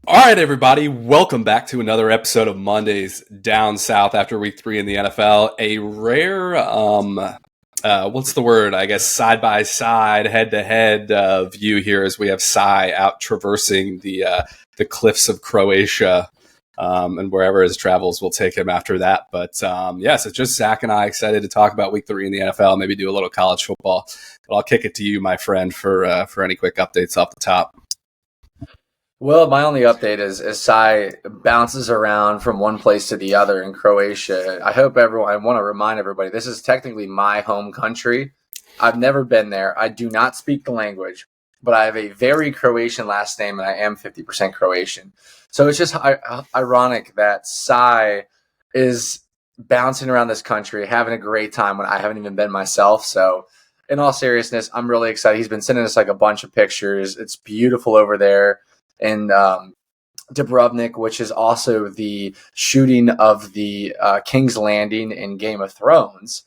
All right, everybody, welcome back to another episode of Mondays Down South after week 3 in the NFL. A rare, side-by-side, head-to-head view here as we have Cy out traversing the cliffs of Croatia and wherever his travels will take him after that. But so just Zach and I excited to talk about week 3 in the NFL, maybe do a little college football. But I'll kick it to you, my friend, for any quick updates off the top. Well, my only update is Cy bounces around from one place to the other in Croatia. I want to remind everybody, this is technically my home country. I've never been there. I do not speak the language, but I have a very Croatian last name, and I am 50% Croatian. So it's just ironic that Cy is bouncing around this country, having a great time when I haven't even been myself. So in all seriousness, I'm really excited. He's been sending us like a bunch of pictures. It's beautiful over there. And Dubrovnik, which is also the shooting of the King's Landing in Game of Thrones.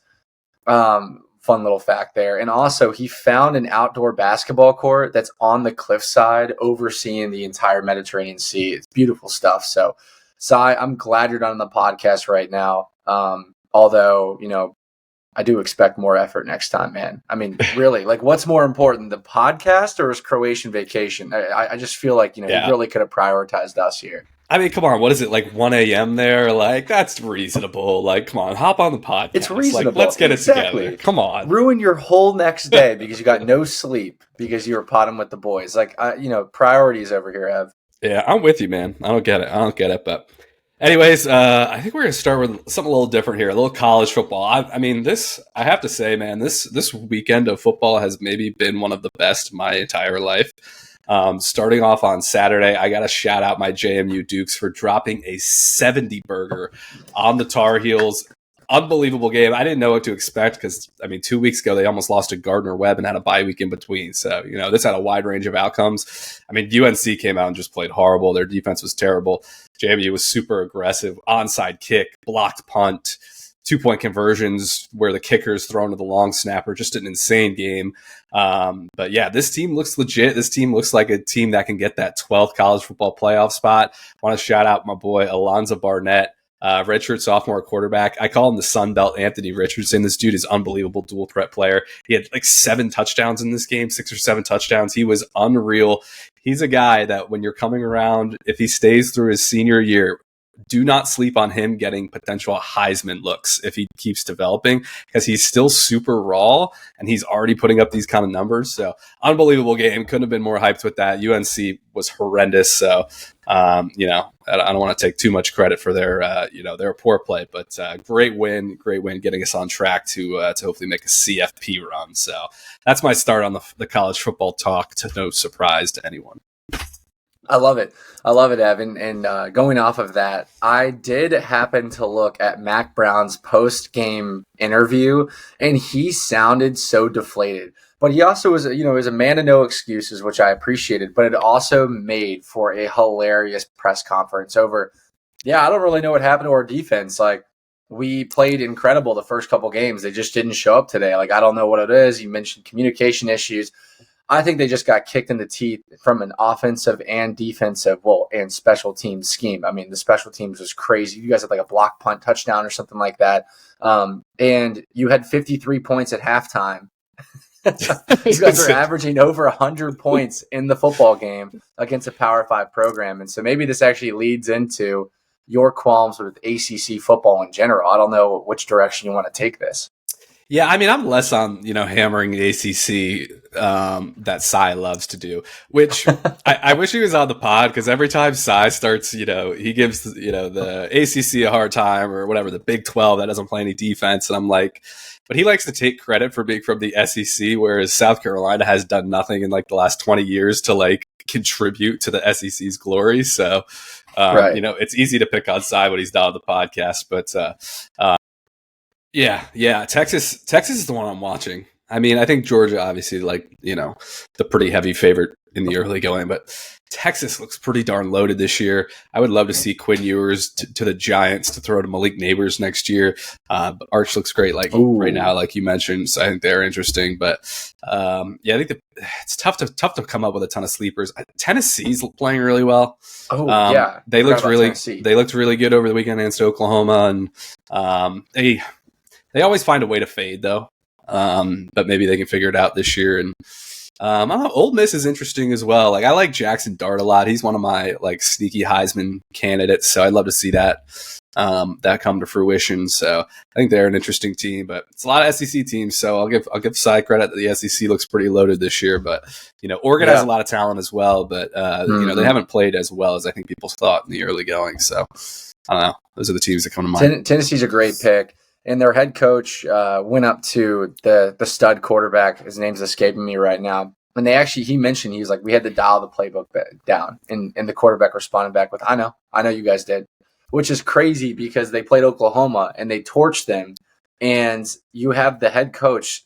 Fun little fact there. And also, he found an outdoor basketball court that's on the cliffside overseeing the entire Mediterranean Sea. It's beautiful stuff. So, Cy, I'm glad you're not on the podcast right now. Although, I do expect more effort next time, man. I mean, really, like, what's more important, the podcast or his Croatian vacation? I just feel like, he really could have prioritized us here. I mean, come on, what is it, like 1 a.m. there? Like, that's reasonable. Like, come on, hop on the podcast. It's reasonable. Like, let's get it together. Come on. Ruin your whole next day because you got no sleep because you were potting with the boys. Like, priorities over here, Ev. Yeah, I'm with you, man. I don't get it, but... Anyways, I think we're going to start with something a little different here, a little college football. I have to say, man, this weekend of football has maybe been one of the best my entire life. Starting off on Saturday, I got to shout out my JMU Dukes for dropping a 70 burger on the Tar Heels. Unbelievable game. I didn't know what to expect because, 2 weeks ago, they almost lost to Gardner Webb and had a bye week in between. So, this had a wide range of outcomes. UNC came out and just played horrible. Their defense was terrible. JMU was super aggressive. Onside kick, blocked punt, 2-point conversions where the kicker's thrown to the long snapper. Just an insane game. But yeah, this team looks legit. This team looks like a team that can get that 12th college football playoff spot. I want to shout out my boy, Alonzo Barnett. Redshirt sophomore quarterback. I call him the Sun Belt Anthony Richardson. This dude is unbelievable dual threat player. He had like 7 touchdowns in this game, 6 or 7 touchdowns. He was unreal. He's a guy that when you're coming around, if he stays through his senior year, do not sleep on him getting potential Heisman looks if he keeps developing because he's still super raw and he's already putting up these kind of numbers. So unbelievable game. Couldn't have been more hyped with that. UNC was horrendous. So, I don't want to take too much credit for their poor play, but great win getting us on track to hopefully make a CFP run. So that's my start on the college football talk, to no surprise to anyone. I love it, Evan. And going off of that, I did happen to look at Mac Brown's post-game interview, and he sounded so deflated. But he also was a man of no excuses, which I appreciated. But it also made for a hilarious press conference over, I don't really know what happened to our defense. Like, we played incredible the first couple games. They just didn't show up today. Like, I don't know what it is. You mentioned communication issues. I think they just got kicked in the teeth from an offensive and defensive, and special teams scheme. The special teams was crazy. You guys had like a block punt touchdown or something like that. And you had 53 points at halftime. You guys are averaging over 100 points in the football game against a Power 5 program. And so maybe this actually leads into your qualms with ACC football in general. I don't know which direction you want to take this. Yeah, I'm less on, hammering the ACC that Cy loves to do, which I wish he was on the pod because every time Cy starts, he gives, the ACC a hard time or whatever, the Big 12 that doesn't play any defense. And I'm like, but he likes to take credit for being from the SEC, whereas South Carolina has done nothing in like the last 20 years to like contribute to the SEC's glory. So, Right. it's easy to pick on Cy when he's not on the podcast, but yeah, Texas is the one I'm watching. I mean, I think Georgia, obviously, like, the pretty heavy favorite in the early going, but Texas looks pretty darn loaded this year. I would love to see Quinn Ewers to the Giants to throw to Malik Neighbors next year. But Arch looks great, like right now, like you mentioned. So I think they're interesting. But I think it's tough to come up with a ton of sleepers. Tennessee's playing really well. They looked really good over the weekend against Oklahoma, and they always find a way to fade though. But maybe they can figure it out this year. And I don't know, Ole Miss is interesting as well. Like, I like Jackson Dart a lot. He's one of my like sneaky Heisman candidates, so I'd love to see that come to fruition. So I think they're an interesting team, but it's a lot of SEC teams. So I'll give Cy credit that the SEC looks pretty loaded this year. But Oregon has a lot of talent as well, but they haven't played as well as I think people thought in the early going. So I don't know. Those are the teams that come to mind. Tennessee's a great pick. And their head coach went up to the stud quarterback. His name's escaping me right now. And he mentioned, he was like, we had to dial the playbook down. And the quarterback responded back with, I know you guys did. Which is crazy because they played Oklahoma and they torched them. And you have the head coach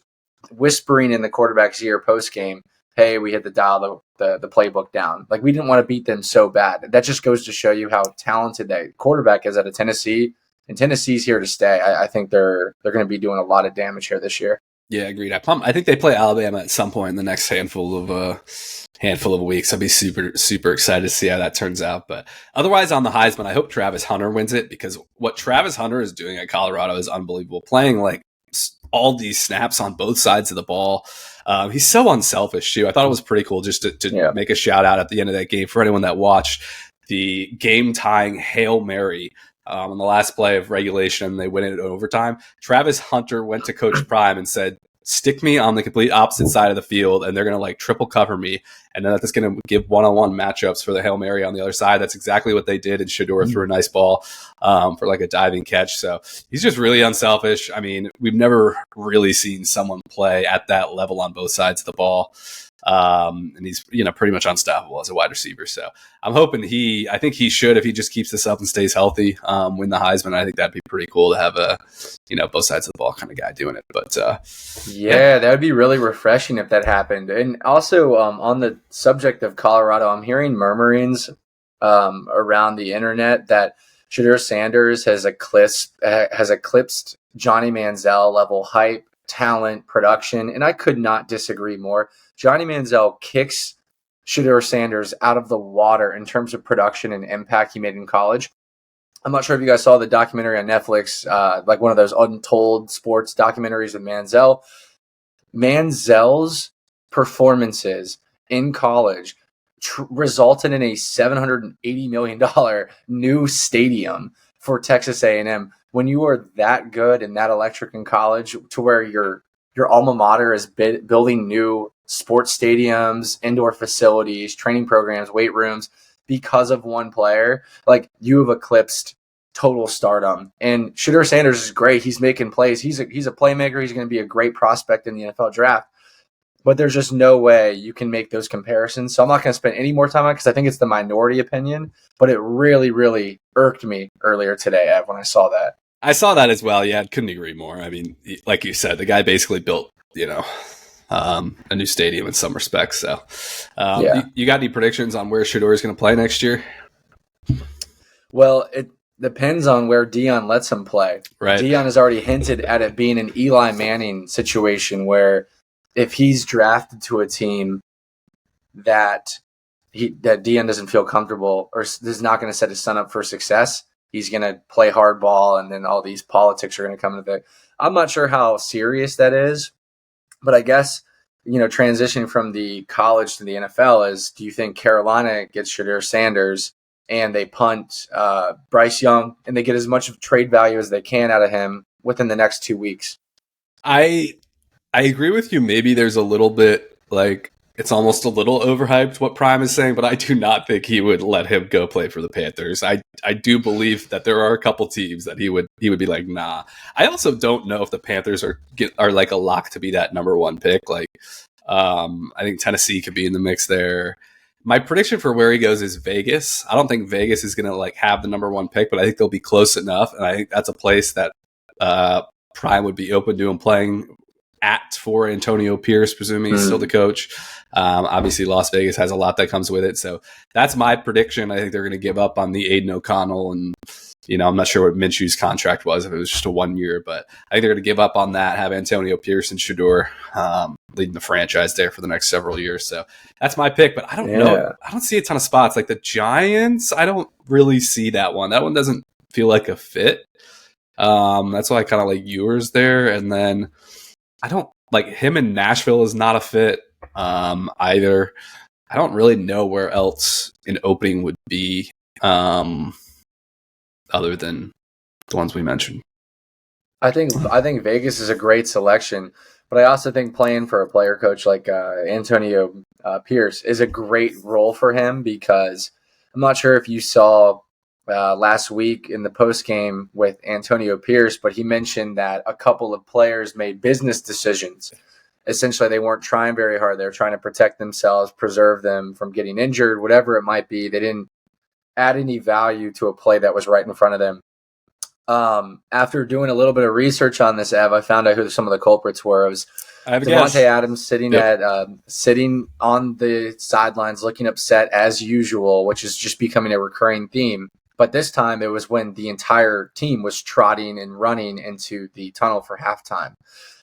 whispering in the quarterback's ear post-game, hey, we had to dial the playbook down. Like, we didn't want to beat them so bad. That just goes to show you how talented that quarterback is out of Tennessee. And Tennessee's here to stay. I think they're going to be doing a lot of damage here this year. Yeah, agreed. I think they play Alabama at some point in the next handful of weeks. I'll be super, super excited to see how that turns out. But otherwise, on the Heisman, I hope Travis Hunter wins it, because what Travis Hunter is doing at Colorado is unbelievable. Playing like all these snaps on both sides of the ball. He's so unselfish too. I thought it was pretty cool just to make a shout out at the end of that game for anyone that watched the game tying Hail Mary. On the last play of regulation, they win it in overtime. Travis Hunter went to Coach Prime and said, stick me on the complete opposite side of the field, and they're going to like triple cover me. And then that's going to give one-on-one matchups for the Hail Mary on the other side. That's exactly what they did. And Shedeur threw a nice ball for like a diving catch. So he's just really unselfish. I mean, we've never really seen someone play at that level on both sides of the ball. And he's, pretty much unstoppable as a wide receiver. So I'm hoping I think he should, if he just keeps this up and stays healthy, win the Heisman. I think that'd be pretty cool to have a, both sides of the ball kind of guy doing it. But, that would be really refreshing if that happened. And also, on the subject of Colorado, I'm hearing murmurings, around the internet that Shedeur Sanders has eclipsed Johnny Manziel level hype, talent, production, and I could not disagree more. Johnny Manziel kicks Shedeur Sanders out of the water in terms of production and impact he made in college. I'm not sure if you guys saw the documentary on Netflix, like one of those untold sports documentaries with Manziel. Manziel's performances in college resulted in a $780 million new stadium for Texas A&M. When you are that good and that electric in college, to where your alma mater is building new sports stadiums, indoor facilities, training programs, weight rooms, because of one player, like, you have eclipsed total stardom. And Shedeur Sanders is great. He's making plays. He's a playmaker. He's going to be a great prospect in the NFL draft. But there's just no way you can make those comparisons. So I'm not going to spend any more time on it, because I think it's the minority opinion. But it really, really irked me earlier today, Ev, when I saw that. I saw that as well. Yeah, I couldn't agree more. I mean, like you said, the guy basically built, a new stadium in some respects. So, you got any predictions on where Shedeur is going to play next year? Well, it depends on where Deion lets him play. Right. Deion has already hinted at it being an Eli Manning situation, where if he's drafted to a team that Deion doesn't feel comfortable, or is not going to set his son up for success, he's going to play hardball, and then all these politics are going to come into it. I'm not sure how serious that is, but I guess, transitioning from the college to the NFL is, do you think Carolina gets Shedeur Sanders and they punt Bryce Young and they get as much of trade value as they can out of him within the next 2 weeks? I agree with you. Maybe there's a little bit like it's almost a little overhyped what Prime is saying, but I do not think he would let him go play for the Panthers. I do believe that there are a couple teams that he would be like, nah. I also don't know if the Panthers are like a lock to be that number one pick. Like, I think Tennessee could be in the mix there. My prediction for where he goes is Vegas. I don't think Vegas is going to like have the number one pick, but I think they'll be close enough, and I think that's a place that Prime would be open to him playing at for Antonio Pierce, presuming he's still the coach. Obviously, Las Vegas has a lot that comes with it. So that's my prediction. I think they're going to give up on the Aiden O'Connell. And, I'm not sure what Minshew's contract was, if it was just a 1 year. But I think they're going to give up on that, have Antonio Pierce and Shedeur leading the franchise there for the next several years. So that's my pick. But I don't know. I don't see a ton of spots. Like the Giants, I don't really see that one. That one doesn't feel like a fit. That's why I kind of like yours there. And then I don't like him in Nashville is not a fit either. I don't really know where else an opening would be other than the ones we mentioned. I think Vegas is a great selection, but I also think playing for a player coach like Antonio Pierce is a great role for him, because I'm not sure if you saw last week in the post game with Antonio Pierce, but he mentioned that a couple of players made business decisions. Essentially, they weren't trying very hard. They were trying to protect themselves, preserve them from getting injured, whatever it might be. They didn't add any value to a play that was right in front of them. After doing a little bit of research on this, Ev, I found out who some of the culprits were. It was Davante Adams sitting on the sidelines, looking upset as usual, which is just becoming a recurring theme. But this time it was when the entire team was trotting and running into the tunnel for halftime.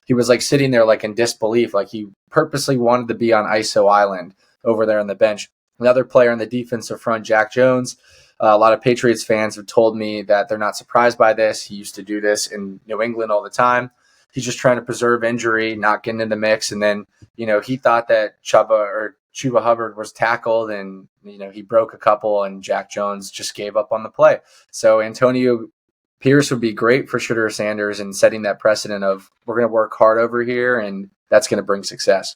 He was like sitting there like in disbelief, like he purposely wanted to be on ISO Island over there on the bench. Another player on the defensive front, Jack Jones. A lot of Patriots fans have told me that they're not surprised by this. He used to do this in New England all the time. He's just trying to preserve injury, not getting in the mix. And then, he thought that Chuba Hubbard was tackled, and, he broke a couple, and Jack Jones just gave up on the play. So Antonio Pierce would be great for Shedeur Sanders and setting that precedent of we're going to work hard over here, and that's going to bring success.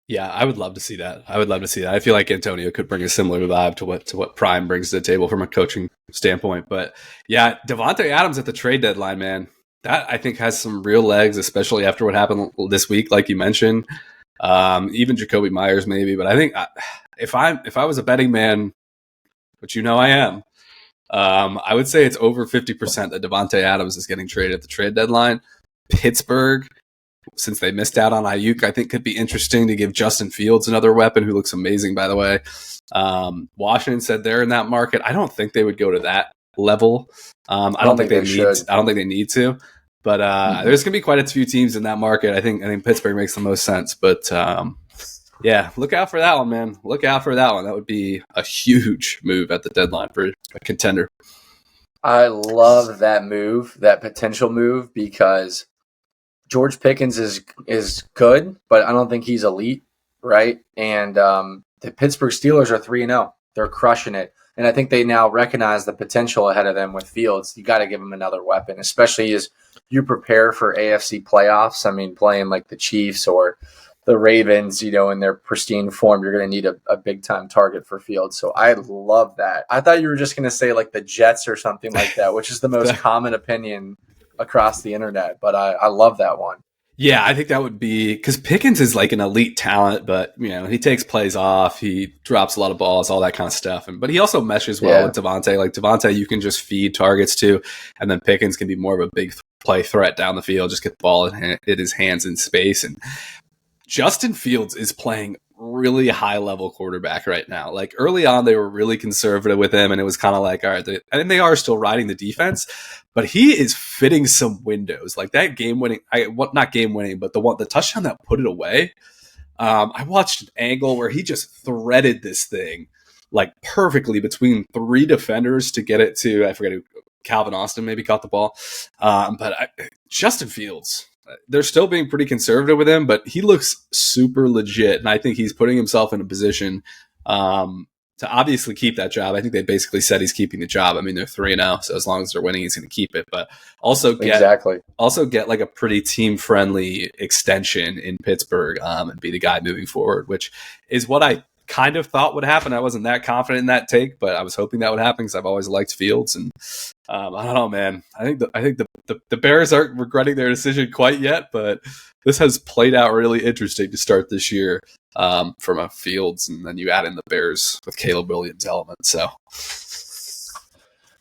Yeah, I would love to see that. I feel like Antonio could bring a similar vibe to what Prime brings to the table from a coaching standpoint. But yeah, Davante Adams at the trade deadline, man, that I think has some real legs, especially after what happened this week, like you mentioned. Even Jacoby Myers maybe, but I think if I was a betting man, which I am, I would say it's over 50% that Davante Adams is getting traded at the trade deadline. Pittsburgh, since they missed out on Ayuk, I think could be interesting to give Justin Fields another weapon, who looks amazing, by the way. Washington said they're in that market. I don't think they would go to that level. I don't think they need to. But there's going to be quite a few teams in that market. I think Pittsburgh makes the most sense. But yeah, look out for that one, man. Look out for that one. That would be a huge move at the deadline for a contender. I love that move, that potential move, because George Pickens is good, but I don't think he's elite, right? And the Pittsburgh Steelers are 3-0. They're crushing it. And I think they now recognize the potential ahead of them with Fields. You got to give them another weapon, especially as you prepare for AFC playoffs. I mean, playing like the Chiefs or the Ravens, in their pristine form, you're going to need a big-time target for Fields. So I love that. I thought you were just going to say like the Jets or something like that, which is the most common opinion across the internet, but I love that one. Yeah, I think that would be because Pickens is like an elite talent, but he takes plays off, he drops a lot of balls, all that kind of stuff. But he also meshes well with Davante. Like Davante, you can just feed targets to, and then Pickens can be more of a big play threat down the field, just get the ball in his hands in space. And Justin Fields is playing really high level quarterback right now. Like early on, they were really conservative with him, and it was kind of like, all right, they are still riding the defense, but he is fitting some windows. Like that not game winning, but the touchdown that put it away. I watched an angle where he just threaded this thing like perfectly between three defenders to get it to, I forget who, Calvin Austin maybe caught the ball. Justin Fields, they're still being pretty conservative with him, but he looks super legit. And I think he's putting himself in a position to obviously keep that job. I think they basically said he's keeping the job. I mean, they're 3-0, so as long as they're winning, he's going to keep it. But also get like a pretty team friendly extension in Pittsburgh, and be the guy moving forward, which is what I kind of thought would happen. I wasn't that confident in that take, but I was hoping that would happen because I've always liked Fields. And I don't know, man. I think the Bears aren't regretting their decision quite yet, but this has played out really interesting to start this year, from a Fields, and then you add in the Bears with Caleb Williams element. So,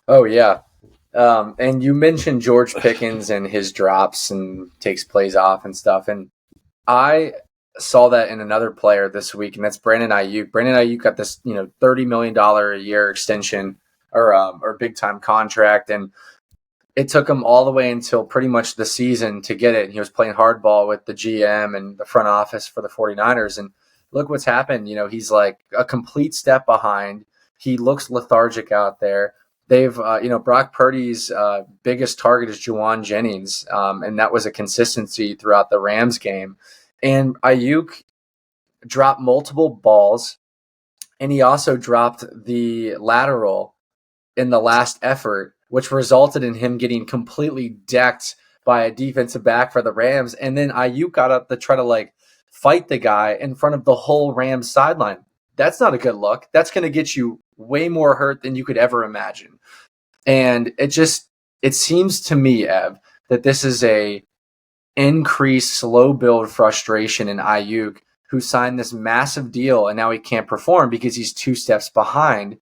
oh yeah. And you mentioned George Pickens and his drops and takes plays off and stuff, and I saw that in another player this week, and that's Brandon Ayuk. Brandon Ayuk got this, $30 million a year extension or big time contract, and it took him all the way until pretty much the season to get it. And he was playing hardball with the GM and the front office for the 49ers, and look what's happened. He's like a complete step behind. He looks lethargic out there. They've, Brock Purdy's biggest target is Juwan Jennings, and that was a consistency throughout the Rams game. And Ayuk dropped multiple balls, and he also dropped the lateral in the last effort, which resulted in him getting completely decked by a defensive back for the Rams. And then Ayuk got up to try to fight the guy in front of the whole Rams sideline. That's not a good look. That's going to get you way more hurt than you could ever imagine. And it seems to me, Ev, that this is a increased slow build frustration in Ayuk, who signed this massive deal and now he can't perform because he's 2 steps behind,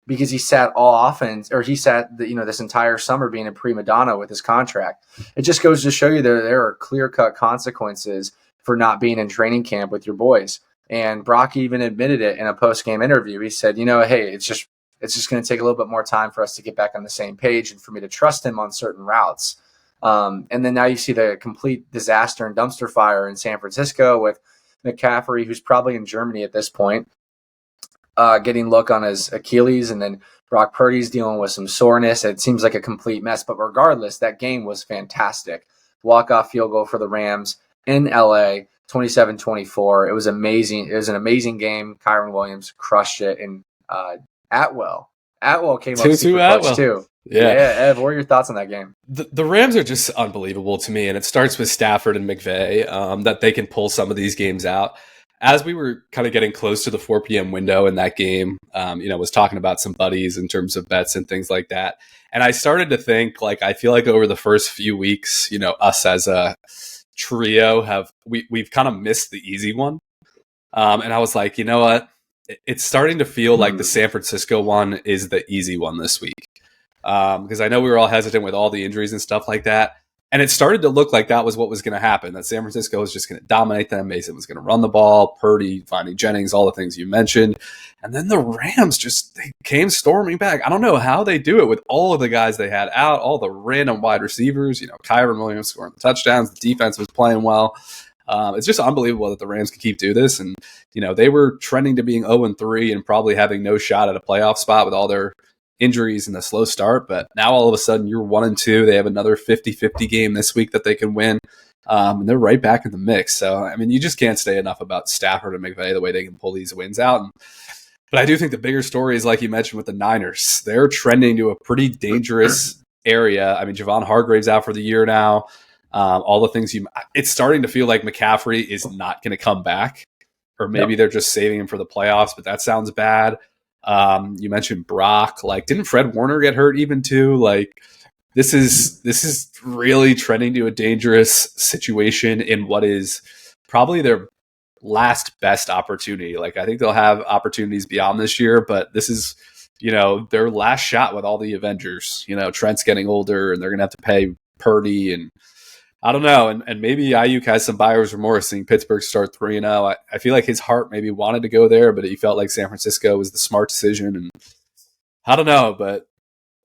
because he sat all offense, or he sat this entire summer being a prima donna with his contract. It just goes to show you that there are clear-cut consequences for not being in training camp with your boys. And Brock even admitted it in a post-game interview. He said, hey, it's just going to take a little bit more time for us to get back on the same page and for me to trust him on certain routes. And then now you see the complete disaster and dumpster fire in San Francisco with McCaffrey, who's probably in Germany at this point, getting look on his Achilles, and then Brock Purdy's dealing with some soreness. It seems like a complete mess, but regardless, that game was fantastic. Walk-off field goal for the Rams in LA, 27-24. It was amazing. It was an amazing game. Kyren Williams crushed it, and Atwell came up super clutch too. Yeah, Ev, what are your thoughts on that game? The Rams are just unbelievable to me, and it starts with Stafford and McVay, that they can pull some of these games out. As we were kind of getting close to the 4 p.m. window in that game, was talking about some buddies in terms of bets and things like that. And I started to think, I feel like over the first few weeks, us as a trio we've kind of missed the easy one. And I was like, you know what? It's starting to feel like the San Francisco one is the easy one this week. Because I know we were all hesitant with all the injuries and stuff like that. And it started to look like that was what was going to happen, that San Francisco was just going to dominate them. Mason was going to run the ball, Purdy, finding Jennings, all the things you mentioned. And then the Rams they came storming back. I don't know how they do it with all of the guys they had out, all the random wide receivers, Kyren Williams scoring the touchdowns. The defense was playing well. It's just unbelievable that the Rams could keep doing this. And, they were trending to being 0-3 and probably having no shot at a playoff spot with all their injuries and the slow start, but now all of a sudden you're 1-2. They have another 50-50 game this week that they can win, and they're right back in the mix. So, I mean, you just can't say enough about Stafford and McVay, the way they can pull these wins out. But I do think the bigger story is, like you mentioned, with the Niners. They're trending to a pretty dangerous area. I mean, Javon Hargrave's out for the year now. All the things it's starting to feel like McCaffrey is not going to come back, or maybe they're just saving him for the playoffs, but that sounds bad. You mentioned Brock. Didn't Fred Warner get hurt even too? This is really trending to a dangerous situation in what is probably their last best opportunity. I think they'll have opportunities beyond this year, but this is, their last shot with all the Avengers. Trent's getting older, and they're gonna have to pay Purdy, and I don't know, and maybe Ayuk has some buyer's remorse seeing Pittsburgh start 3-0. I feel like his heart maybe wanted to go there, but he felt like San Francisco was the smart decision. And I don't know, but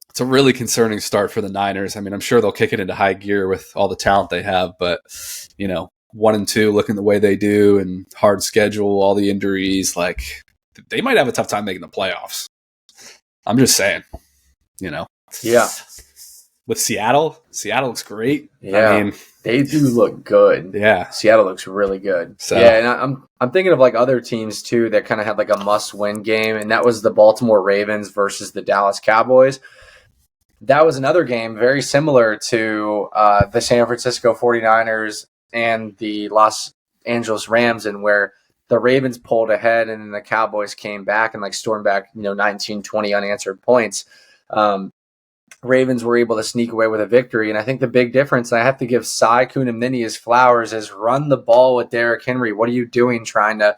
it's a really concerning start for the Niners. I mean, I'm sure they'll kick it into high gear with all the talent they have, but 1-2 looking the way they do, and hard schedule, all the injuries, they might have a tough time making the playoffs. I'm just saying, Yeah. With Seattle looks great. Yeah. I mean, They do look good. Yeah. Seattle looks really good. So yeah, and I'm thinking of like other teams too that kind of had like a must-win game, and that was the Baltimore Ravens versus the Dallas Cowboys. That was another game very similar to the San Francisco 49ers and the Los Angeles Rams, and where the Ravens pulled ahead and then the Cowboys came back and like stormed back, 19, 20 unanswered points. Ravens were able to sneak away with a victory. And I think the big difference, and I have to give Cy Kunamini his flowers, is run the ball with Derrick Henry. What are you doing trying to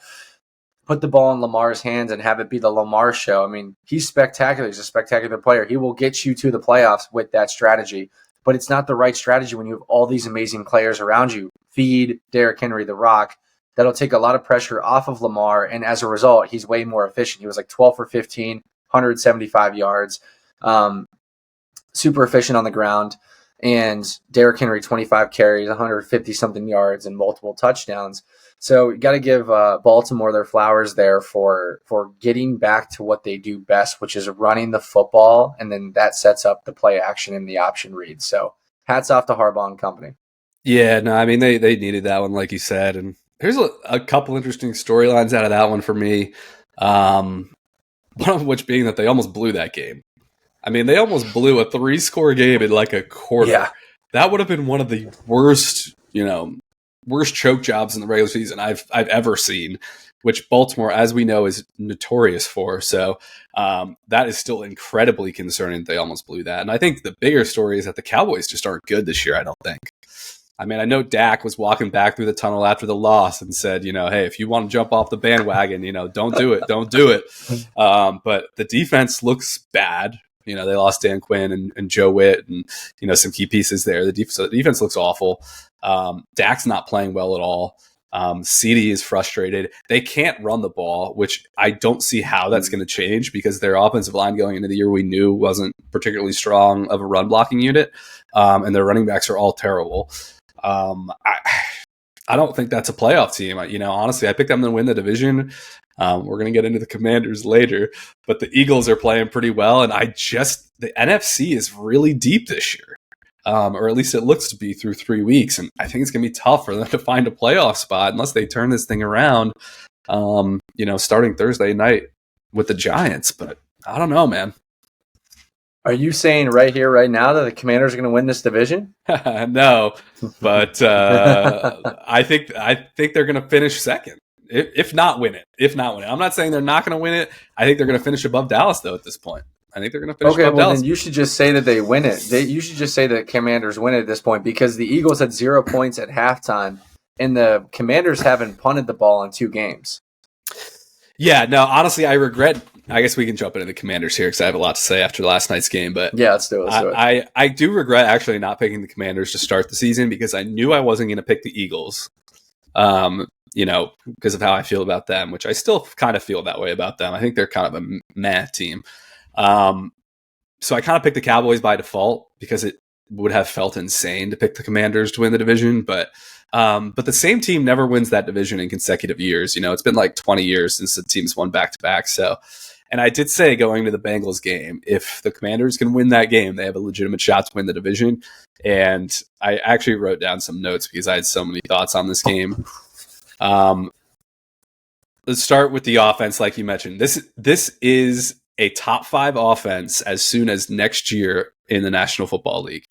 put the ball in Lamar's hands and have it be the Lamar show? I mean, he's spectacular. He's a spectacular player. He will get you to the playoffs with that strategy. But it's not the right strategy when you have all these amazing players around you. Feed Derrick Henry the rock. That'll take a lot of pressure off of Lamar. And as a result, he's way more efficient. He was like 12 for 15, 175 yards. Super efficient on the ground, and Derrick Henry 25 carries, 150 something yards, and multiple touchdowns. So you got to give Baltimore their flowers there for getting back to what they do best, which is running the football, and then that sets up the play action and the option read. So hats off to Harbaugh and company. Yeah, no, I mean they needed that one, like you said, and here's a couple interesting storylines out of that one for me. One of which being that they almost blew that game. I mean, they almost blew a 3-score game in like a quarter. Yeah. That would have been one of the worst choke jobs in the regular season I've ever seen, which Baltimore, as we know, is notorious for. So that is still incredibly concerning that they almost blew that. And I think the bigger story is that the Cowboys just aren't good this year, I don't think. I mean, I know Dak was walking back through the tunnel after the loss and said, hey, if you want to jump off the bandwagon, don't do it. Don't do it. But the defense looks bad. They lost Dan Quinn and Joe Witt and, some key pieces there. So the defense looks awful. Dak's not playing well at all. CD is frustrated. They can't run the ball, which I don't see how that's going to change because their offensive line going into the year we knew wasn't particularly strong of a run blocking unit. And their running backs are all terrible. I don't think that's a playoff team. Honestly, I picked them to win the division. We're going to get into the Commanders later, but the Eagles are playing pretty well. And the NFC is really deep this year. Or at least it looks to be through 3 weeks. And I think it's going to be tough for them to find a playoff spot unless they turn this thing around, starting Thursday night with the Giants. But I don't know, man. Are you saying right here, right now, that the Commanders are going to win this division? No, but I think they're going to finish second, if not win it. I'm not saying they're not going to win it. I think they're going to finish above Dallas, though, at this point. I think they're going to finish above Dallas. Then you should just say that they win it. You should just say that Commanders win it at this point because the Eagles had 0 points at halftime, and the Commanders haven't punted the ball in 2 games. Yeah, no, honestly, I guess we can jump into the Commanders here because I have a lot to say after last night's game. But yeah, let's do it. I do regret actually not picking the Commanders to start the season because I knew I wasn't going to pick the Eagles, because of how I feel about them, which I still kind of feel that way about them. I think they're kind of a meh team. So I kind of picked the Cowboys by default because it would have felt insane to pick the Commanders to win the division. But the same team never wins that division in consecutive years. It's been like 20 years since the teams won back to back. So, and I did say going to the Bengals game, if the Commanders can win that game, they have a legitimate shot to win the division. And I actually wrote down some notes because I had so many thoughts on this game. Let's start with the offense, like you mentioned. This is a top 5 offense as soon as next year in the National Football League.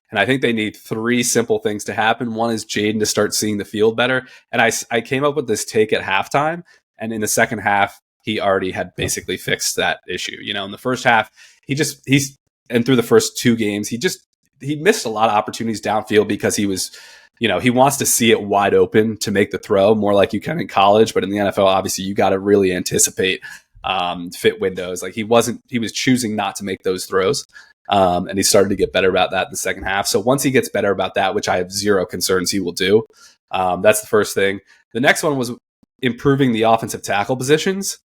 And I think they need 3 simple things to happen. One is Jaden to start seeing the field better. And I came up with this take at halftime. And in the second half, he already had basically fixed that issue. In the first half, and through the first 2 games, he missed a lot of opportunities downfield because he was, he wants to see it wide open to make the throw more like you can in college. But in the NFL, obviously, you got to really anticipate fit windows. Like he was choosing not to make those throws. And he started to get better about that in the second half. So once he gets better about that, which I have 0 concerns he will do, that's the first thing. The next one was improving the offensive tackle positions.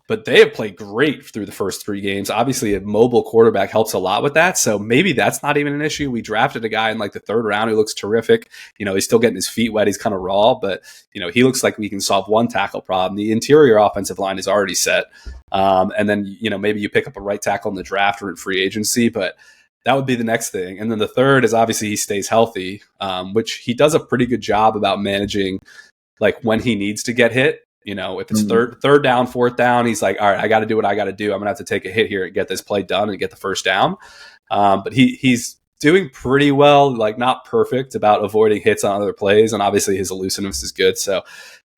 But they have played great through the first 3 games. Obviously, a mobile quarterback helps a lot with that. So maybe that's not even an issue. We drafted a guy in like the 3rd round who looks terrific. He's still getting his feet wet. He's kind of raw, but he looks like we can solve one tackle problem. The interior offensive line is already set. And then, maybe you pick up a right tackle in the draft or in free agency. But That would be the next thing. And then the third is obviously he stays healthy, which he does a pretty good job about managing, like when he needs to get hit. If it's third down, fourth down, he's like, all right, I got to do what I got to do. I'm going to have to take a hit here and get this play done and get the first down. But he's doing pretty well, like not perfect about avoiding hits on other plays. And obviously his elusiveness is good. So,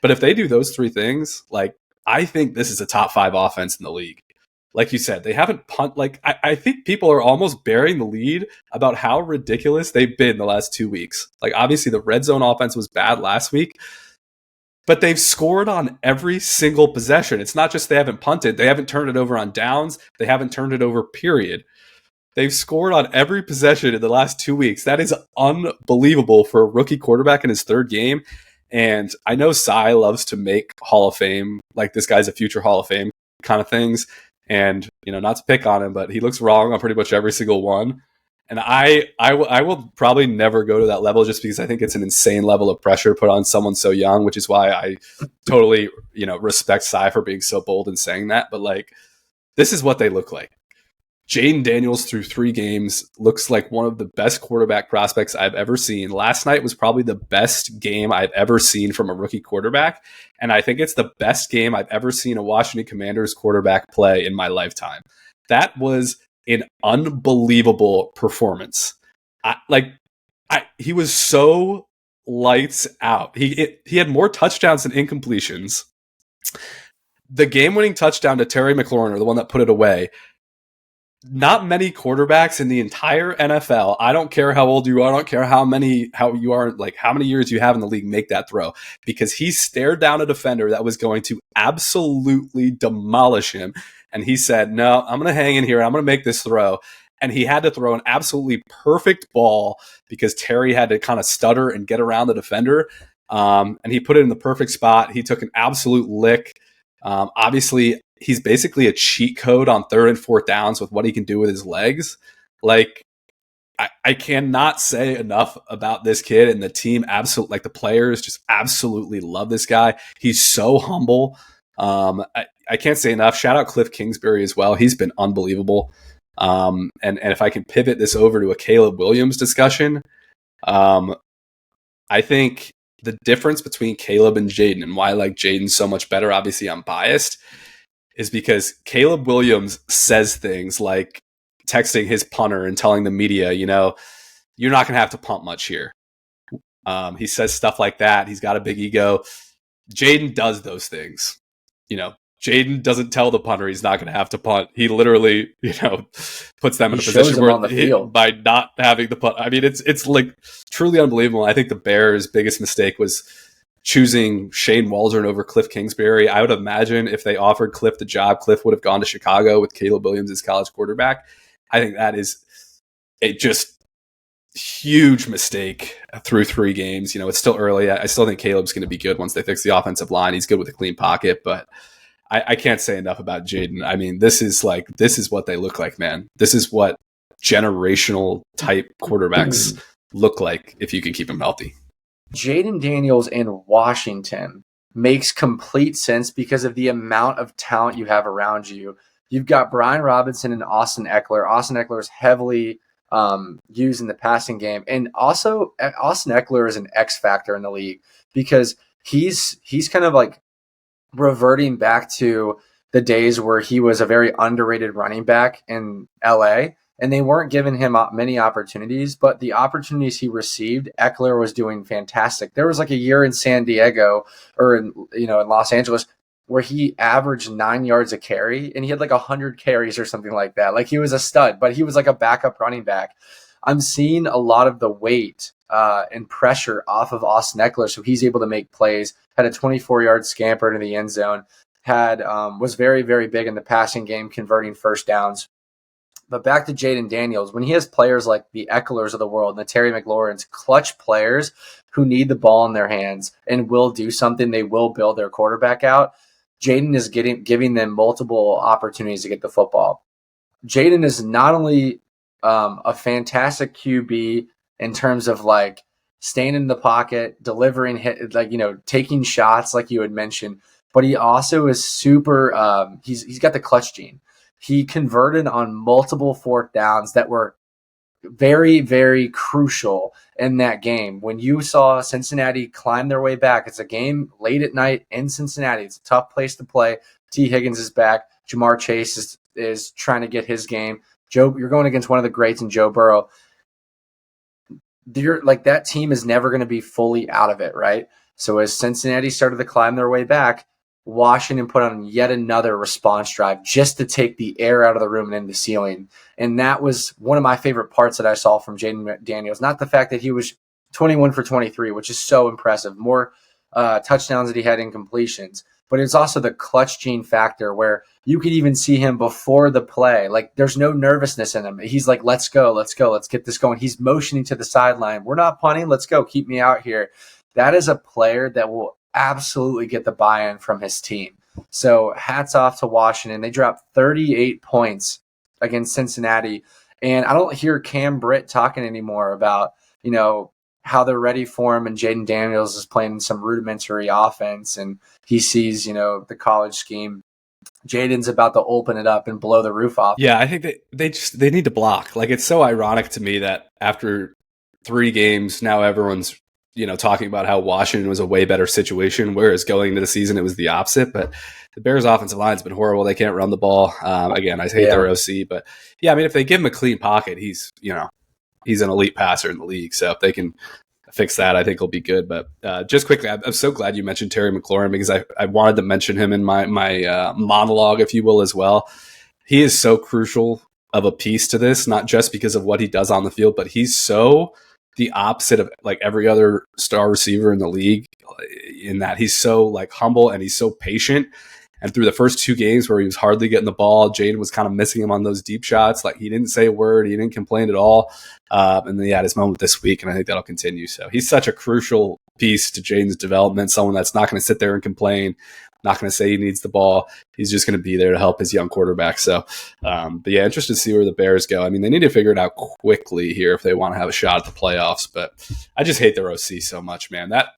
but if they do those three things, like I think this is a top 5 offense in the league. Like you said, they haven't punt. Like I think people are almost bearing the lead about how ridiculous they've been the last 2 weeks. Like obviously the red zone offense was bad last week, but they've scored on every single possession. It's not just they haven't punted. They haven't turned it over on downs. They haven't turned it over, period. They've scored on every possession in the last 2 weeks. That is unbelievable for a rookie quarterback in his third game. And I know Cy loves to make Hall of Fame, like this guy's a future Hall of Fame kind of things. And, not to pick on him, but he looks wrong on pretty much every single one. And I will probably never go to that level just because I think it's an insane level of pressure put on someone so young, which is why I totally, respect Cy for being so bold and saying that. But like, this is what they look like. Jayden Daniels through 3 games looks like one of the best quarterback prospects I've ever seen. Last night was probably the best game I've ever seen from a rookie quarterback. And I think it's the best game I've ever seen a Washington Commanders quarterback play in my lifetime. That was an unbelievable performance. He was so lights out. He had more touchdowns than incompletions. The game-winning touchdown to Terry McLaurin, the one that put it away, not many quarterbacks in the entire NFL, I don't care how old you are, I don't care how many years you have in the league, make that throw, because he stared down a defender that was going to absolutely demolish him. And he said, no, I'm going to hang in here. I'm going to make this throw. And he had to throw an absolutely perfect ball because Terry had to kind of stutter and get around the defender. And he put it in the perfect spot. He took an absolute lick. Obviously, he's basically a cheat code on third and fourth downs with what he can do with his legs. Like, I cannot say enough about this kid, and the team absolutely, like the players just absolutely love this guy. He's so humble. I can't say enough. Shout out Cliff Kingsbury as well. He's been unbelievable. And if I can pivot this over to a Caleb Williams discussion, I think the difference between Caleb and Jayden, and why I like Jayden so much better, obviously I'm biased, is because Caleb Williams says things like texting his punter and telling the media, you're not going to have to punt much here. He says stuff like that. He's got a big ego. Jayden does those things. Jayden doesn't tell the punter he's not going to have to punt. He literally, puts them in a position where by not having the punt. I mean, it's like truly unbelievable. I think the Bears' biggest mistake was choosing Shane Waldron over Cliff Kingsbury. I would imagine if they offered Cliff the job, Cliff would have gone to Chicago with Caleb Williams as college quarterback. I think that is a just huge mistake through 3 games. It's still early. I still think Caleb's going to be good once they fix the offensive line. He's good with a clean pocket, but I can't say enough about Jayden. I mean, this is what they look like, man. This is what generational type quarterbacks look like if you can keep them healthy. Jayden Daniels in Washington makes complete sense because of the amount of talent you have around you. You've got Brian Robinson and Austin Eckler. Austin Eckler is heavily used in the passing game. And also Austin Eckler is an X factor in the league because he's kind of like reverting back to the days where he was a very underrated running back in LA, and they weren't giving him many opportunities, but the opportunities he received, Eckler was doing fantastic. There was like a year in San Diego or in Los Angeles where he averaged 9 yards a carry and he had like 100 carries or something like that. Like he was a stud, but he was like a backup running back. I'm seeing a lot of the weight and pressure off of Austin Eckler, so he's able to make plays. Had a 24-yard scamper into the end zone. Was very, very big in the passing game, converting first downs. But back to Jayden Daniels, when he has players like the Ecklers of the world and the Terry McLaurins, clutch players who need the ball in their hands and will do something, they will build their quarterback out. Jayden is giving them multiple opportunities to get the football. Jayden is not only a fantastic QB in terms of like staying in the pocket, delivering hit, taking shots like you had mentioned, but he also is super. He's got the clutch gene. He converted on multiple fourth downs that were very, very crucial in that game. When you saw Cincinnati climb their way back, it's a game late at night in Cincinnati. It's a tough place to play. T. Higgins is back. Jamar Chase is trying to get his game. You're going against one of the greats in Joe Burrow. That team is never going to be fully out of it, right? So as Cincinnati started to climb their way back, Washington put on yet another response drive just to take the air out of the room and in the ceiling. And that was one of my favorite parts that I saw from Jaden Daniels. Not the fact that he was 21 for 23, which is so impressive. More touchdowns that he had in completions. But it's also the clutch gene factor where you could even see him before the play. Like, there's no nervousness in him. He's like, let's go, let's get this going. He's motioning to the sideline. We're not punting. Let's go. Keep me out here. That is a player that will absolutely get the buy-in from his team. So hats off to Washington. They dropped 38 points against Cincinnati. And I don't hear Cam Britt talking anymore about, how they're ready for him, and Jaden Daniels is playing some rudimentary offense, and he sees, the college scheme. Jaden's about to open it up and blow the roof off. Yeah, I think they need to block. Like, it's so ironic to me that after 3 games, now everyone's talking about how Washington was a way better situation, whereas going into the season it was the opposite. But the Bears' offensive line's been horrible. They can't run the ball. Again, I hate their OC, but yeah, I mean, if they give him a clean pocket, he's an elite passer in the league. So if they can fix that, I think he'll be good. But just quickly, I'm so glad you mentioned Terry McLaurin, because I wanted to mention him in my monologue, if you will, as well. He is so crucial of a piece to this, not just because of what he does on the field, but he's so the opposite of like every other star receiver in the league, in that he's so like humble and he's so patient. And through the first 2 games where he was hardly getting the ball, Jaden was kind of missing him on those deep shots. Like, he didn't say a word. He didn't complain at all. And then he had his moment this week, and I think that'll continue. So he's such a crucial piece to Jaden's development, someone that's not going to sit there and complain, not going to say he needs the ball. He's just going to be there to help his young quarterback. So, but yeah, interested to see where the Bears go. I mean, they need to figure it out quickly here if they want to have a shot at the playoffs. But I just hate their OC so much, man. That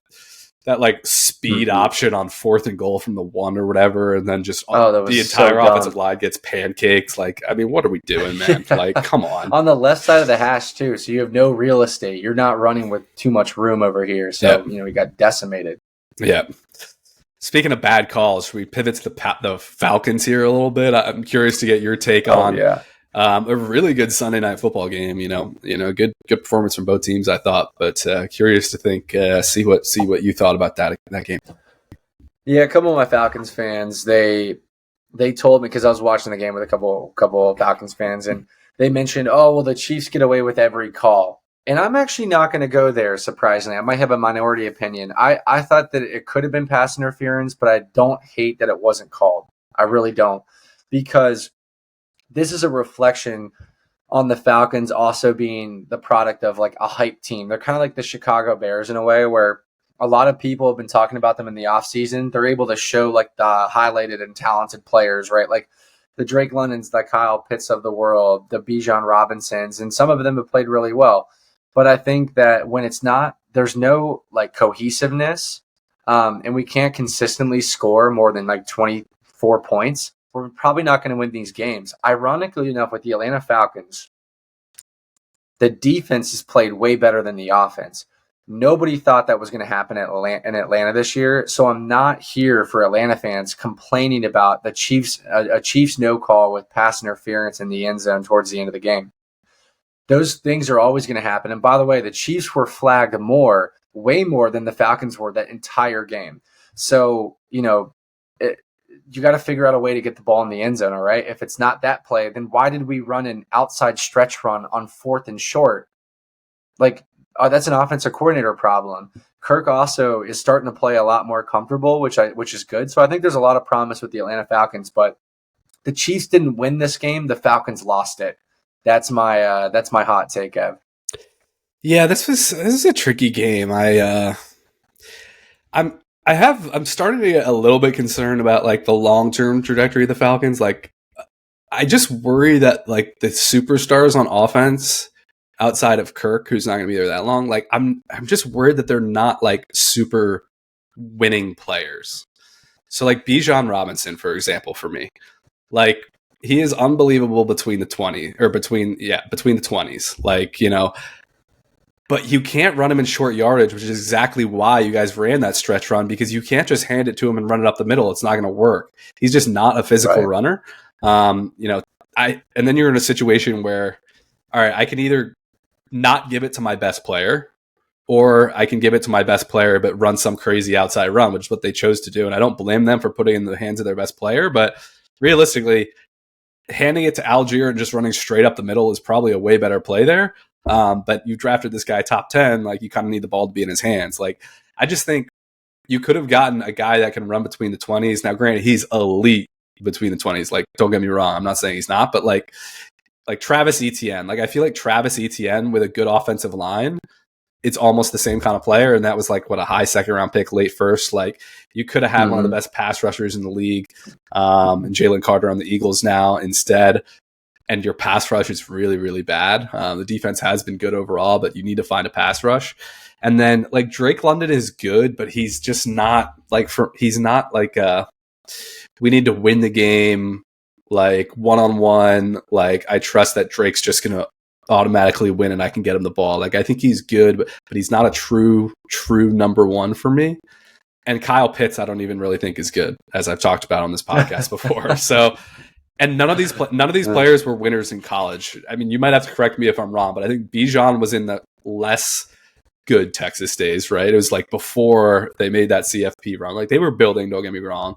like speed option on 4th and goal from the 1 or whatever, and then just the entire offensive line gets pancakes. Like, I mean, what are we doing, man? Like, come on. On the left side of the hash too, so you have no real estate. You're not running with too much room over here, so we got decimated. Yeah. Speaking of bad calls, should we pivot to the Falcons here a little bit? I'm curious to get your take on a really good Sunday night football game. Good performance from both teams, I thought. But curious to see what you thought about that game. Yeah, a couple of my Falcons fans, they told me, because I was watching the game with a couple of Falcons fans, and they mentioned, oh, well, the Chiefs get away with every call. And I'm actually not going to go there, surprisingly. I might have a minority opinion. I thought that it could have been pass interference, but I don't hate that it wasn't called. I really don't. Because this is a reflection on the Falcons also being the product of like a hype team. They're kind of like the Chicago Bears in a way, where a lot of people have been talking about them in the offseason. They're able to show like the highlighted and talented players, right? Like the Drake Londons, the Kyle Pitts of the world, the Bijan Robinsons, and some of them have played really well. But I think that when it's not, there's no like cohesiveness, and we can't consistently score more than like 24 points. We're probably not going to win these games. Ironically enough, with the Atlanta Falcons, the defense has played way better than the offense. Nobody thought that was going to happen in Atlanta this year. So I'm not here for Atlanta fans complaining about the Chiefs, a Chiefs no call with pass interference in the end zone towards the end of the game. Those things are always going to happen. And by the way, the Chiefs were flagged way more than the Falcons were that entire game. So, you got to figure out a way to get the ball in the end zone, all right? If it's not that play, then why did we run an outside stretch run on 4th and short? Like, that's an offensive coordinator problem. Kirk also is starting to play a lot more comfortable, which is good. So I think there's a lot of promise with the Atlanta Falcons, but the Chiefs didn't win this game. The Falcons lost it. That's my hot take, Ev. Yeah, this is a tricky game. I'm starting to get a little bit concerned about like the long-term trajectory of the Falcons. Like, I just worry that like the superstars on offense outside of Kirk, who's not going to be there that long, like I'm just worried that they're not like super winning players. So like Bijan Robinson, for example, for me, like he is unbelievable between the 20 or between the 20s. Like, but you can't run him in short yardage, which is exactly why you guys ran that stretch run, because you can't just hand it to him and run it up the middle. It's not going to work. He's just not a physical runner. And then you're in a situation where, all right, I can either not give it to my best player, or I can give it to my best player but run some crazy outside run, which is what they chose to do. And I don't blame them for putting it in the hands of their best player, but realistically, handing it to Algier and just running straight up the middle is probably a way better play there. But you drafted this guy top 10, like you kind of need the ball to be in his hands. Like, I just think you could have gotten a guy that can run between the 20s. Now, granted, he's elite between the 20s. Like, don't get me wrong. I'm not saying he's not, but like Travis Etienne, like I feel like Travis Etienne with a good offensive line, it's almost the same kind of player. And that was like a high second round pick, late first. Like, you could have had one of the best pass rushers in the league, and Jalen Carter on the Eagles now instead. And your pass rush is really, really bad. The defense has been good overall, but you need to find a pass rush. And then like Drake London is good, but he's just not like we need to win the game, like one-on-one. Like, I trust that Drake's just going to automatically win and I can get him the ball. Like, I think he's good, but he's not a true number one for me. And Kyle Pitts, I don't even really think is good, as I've talked about on this podcast before. So, and none of these players were winners in college. I mean, you might have to correct me if I'm wrong, but I think Bijan was in the less good Texas days, right? It was like before they made that CFP run. Like, they were building, don't get me wrong.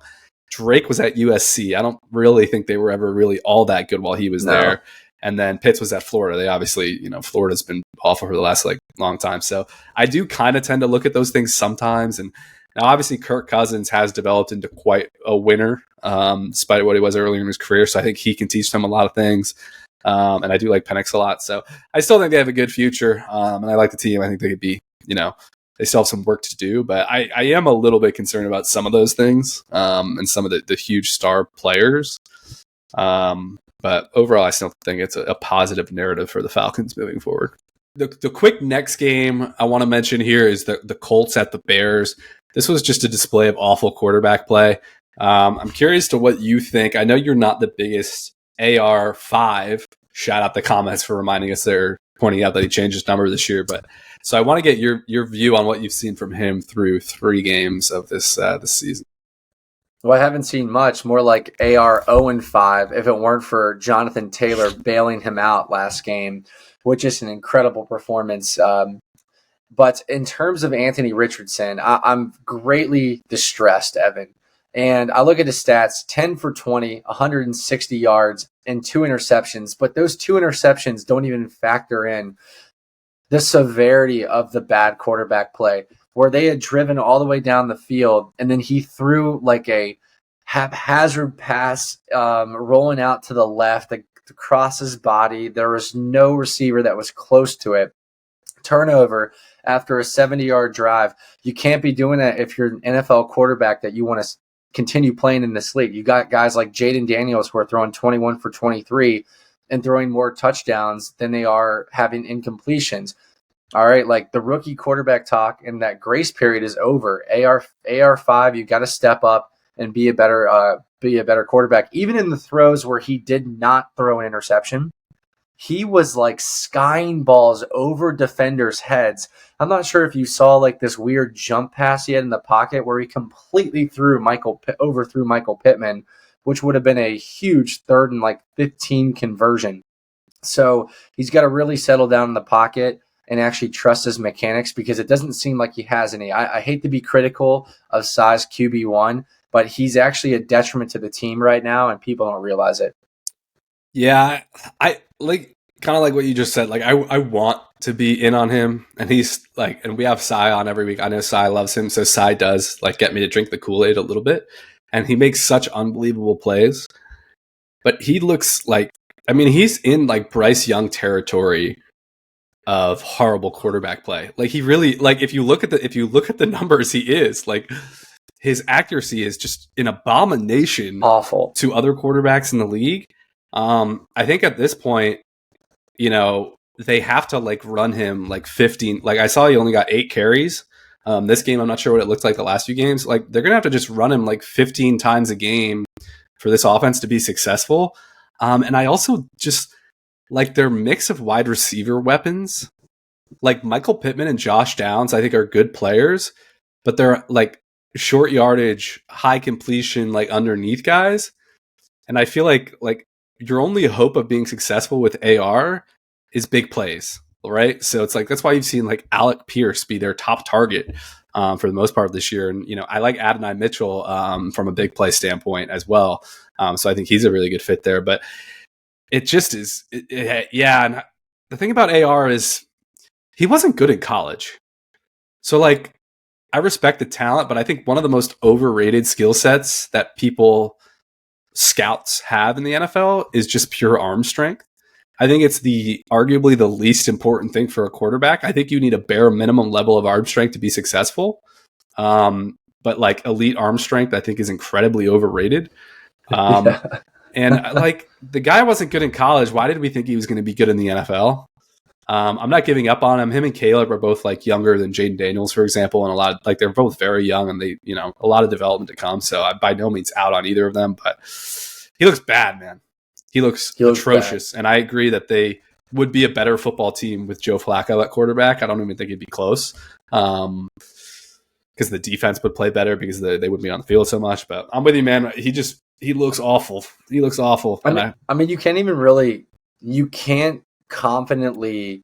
Drake was at USC. I don't really think they were ever really all that good while he was there. And then Pitts was at Florida. They obviously, Florida's been awful for the last long time. So I do kind of tend to look at those things sometimes. And now obviously Kirk Cousins has developed into quite a winner, despite what he was earlier in his career. So I think he can teach them a lot of things. And I do like Penix a lot. So I still think they have a good future. And I like the team. I think they could be, they still have some work to do, but I am a little bit concerned about some of those things, and some of the huge star players. But overall, I still think it's a positive narrative for the Falcons moving forward. The quick next game I want to mention here is the Colts at the Bears. This was just a display of awful quarterback play. I'm curious to what you think. I know you're not the biggest AR5. Shout out the comments for reminding us they're pointing out that he changed his number this year. But so I want to get your view on what you've seen from him through 3 games of this season. Well, I haven't seen much, more like AR 0-5 if it weren't for Jonathan Taylor bailing him out last game, which is an incredible performance. But in terms of Anthony Richardson, I'm greatly distressed, Evan. And I look at his stats, 10 for 20, 160 yards, and 2 interceptions. But those 2 interceptions don't even factor in the severity of the bad quarterback play, where they had driven all the way down the field, and then he threw like a haphazard pass rolling out to the left across his body. There was no receiver that was close to it. Turnover after a 70-yard drive. You can't be doing that if you're an NFL quarterback that you want to continue playing in this league. You got guys like Jaden Daniels who are throwing 21 for 23 and throwing more touchdowns than they are having incompletions. All right, like the rookie quarterback talk and that grace period is over. AR5, you got to step up and be a better quarterback. Even in the throws where he did not throw an interception, he was like skying balls over defenders' heads. I'm not sure if you saw like this weird jump pass he had in the pocket where he completely overthrew Michael Pittman, which would have been a huge 3rd and 15 conversion. So he's got to really settle down in the pocket and actually trust his mechanics, because it doesn't seem like he has any. I hate to be critical of size QB1, but he's actually a detriment to the team right now, and people don't realize it. Yeah, I like kind of like what you just said. Like, I want to be in on him, and he's like, and we have Cy on every week. I know Cy loves him, so Cy does like get me to drink the Kool-Aid a little bit, and he makes such unbelievable plays. But he looks like, I mean, he's in like Bryce Young territory of horrible quarterback play. Like, he really, like, if you look at the numbers, he is like, his accuracy is just an abomination, awful to other quarterbacks in the league. I think at this point, they have to like run him like 15. Like, I saw he only got 8 carries. This game, I'm not sure what it looked like the last few games. Like, they're gonna have to just run him like 15 times a game for this offense to be successful. And I also just like their mix of wide receiver weapons. Like Michael Pittman and Josh Downs, I think are good players, but they're like short yardage, high completion, like underneath guys. And I feel like your only hope of being successful with AR is big plays, right? So it's like that's why you've seen like Alec Pierce be their top target for the most part of this year. And I like Adonai Mitchell from a big play standpoint as well. So I think he's a really good fit there. But it just is, yeah. And the thing about AR is he wasn't good in college. So like I respect the talent, but I think one of the most overrated skill sets that scouts have in the NFL is just pure arm strength. I think it's arguably the least important thing for a quarterback. I think you need a bare minimum level of arm strength to be successful. But like elite arm strength, I think is incredibly overrated. And like the guy wasn't good in college. Why did we think he was going to be good in the NFL? I'm not giving up on him. Him and Caleb are both like younger than Jaden Daniels, for example, and they're both very young and they, a lot of development to come. So I'm by no means out on either of them, but he looks bad, man. He looks atrocious. Bad. And I agree that they would be a better football team with Joe Flacco at quarterback. I don't even think it'd be close. Because the defense would play better because they wouldn't be on the field so much. But I'm with you, man. He looks awful. He looks awful. I mean, you can't confidently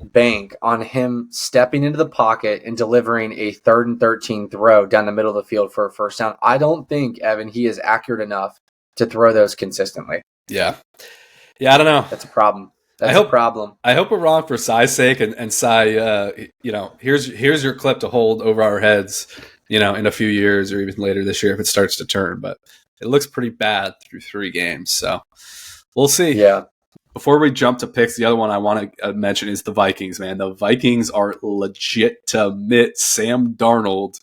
bank on him stepping into the pocket and delivering a 3rd and 13 throw down the middle of the field for a first down. I don't think, Evan, he is accurate enough to throw those consistently. Yeah, I don't know. That's a problem. A problem. I hope we're wrong for Sai's sake, and Sai, here's your clip to hold over our heads, in a few years or even later this year if it starts to turn. But it looks pretty bad through 3 games, so we'll see. Yeah. Before we jump to picks, the other one I want to mention is the Vikings, man. The Vikings are legitimate. Sam Darnold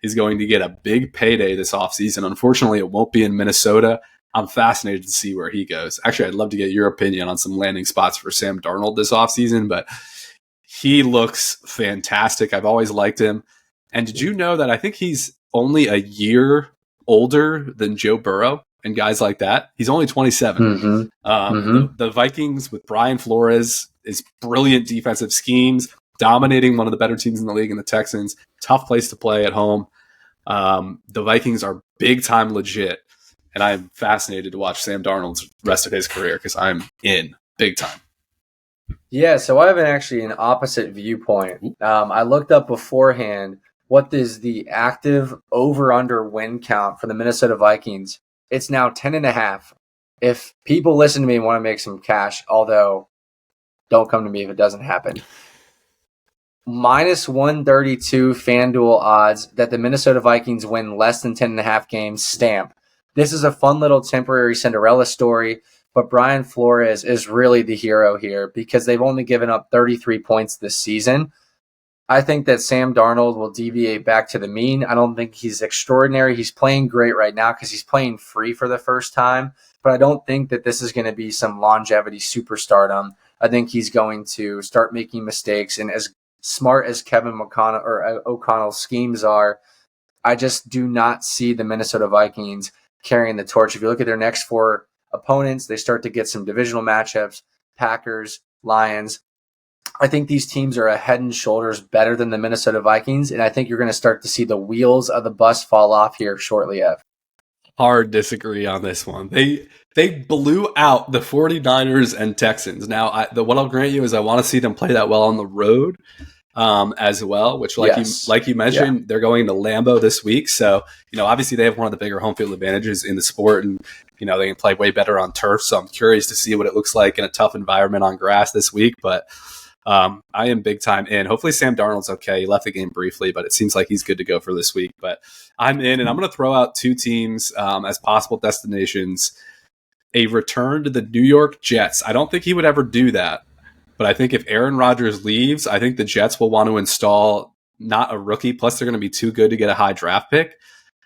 is going to get a big payday this offseason. Unfortunately, it won't be in Minnesota. I'm fascinated to see where he goes. Actually, I'd love to get your opinion on some landing spots for Sam Darnold this offseason, but he looks fantastic. I've always liked him. And did you know that I think he's only a year older than Joe Burrow and guys like that? He's only 27. The Vikings with Brian Flores is brilliant defensive schemes, dominating one of the better teams in the league in the Texans. Tough place to play at home. The Vikings are big time legit. And I'm fascinated to watch Sam Darnold's rest of his career because I'm in big time. Yeah, so I have an opposite viewpoint. I looked up beforehand what is the active over-under win count for the Minnesota Vikings. It's now 10.5. If people listen to me and want to make some cash, although don't come to me if it doesn't happen. Minus 132 FanDuel odds that the Minnesota Vikings win less than 10.5 games stamp. This is a fun little temporary Cinderella story, but Brian Flores is really the hero here because they've only given up 33 points this season. I think that Sam Darnold will deviate back to the mean. I don't think he's extraordinary. He's playing great right now because he's playing free for the first time, but I don't think that this is going to be some longevity superstardom. I think he's going to start making mistakes, and as smart as Kevin O'Connell's schemes are, I just do not see the Minnesota Vikings carrying the torch. If you look at their next 4 opponents, they start to get some divisional matchups, Packers, Lions. I think these teams are a head and shoulders better than the Minnesota Vikings, and I think you're going to start to see the wheels of the bus fall off here shortly, Ev. Hard disagree on this one. They blew out the 49ers and Texans. Now, what I'll grant you is I want to see them play that well on the road as well, which like you mentioned, they're going to Lambeau this week. So, obviously they have one of the bigger home field advantages in the sport, and, they can play way better on turf. So I'm curious to see what it looks like in a tough environment on grass this week. But I am big time in. Hopefully Sam Darnold's okay. He left the game briefly, but it seems like he's good to go for this week. But I'm in, and I'm going to throw out 2 teams as possible destinations. A return to the New York Jets. I don't think he would ever do that. But I think if Aaron Rodgers leaves, I think the Jets will want to install not a rookie. Plus, they're going to be too good to get a high draft pick.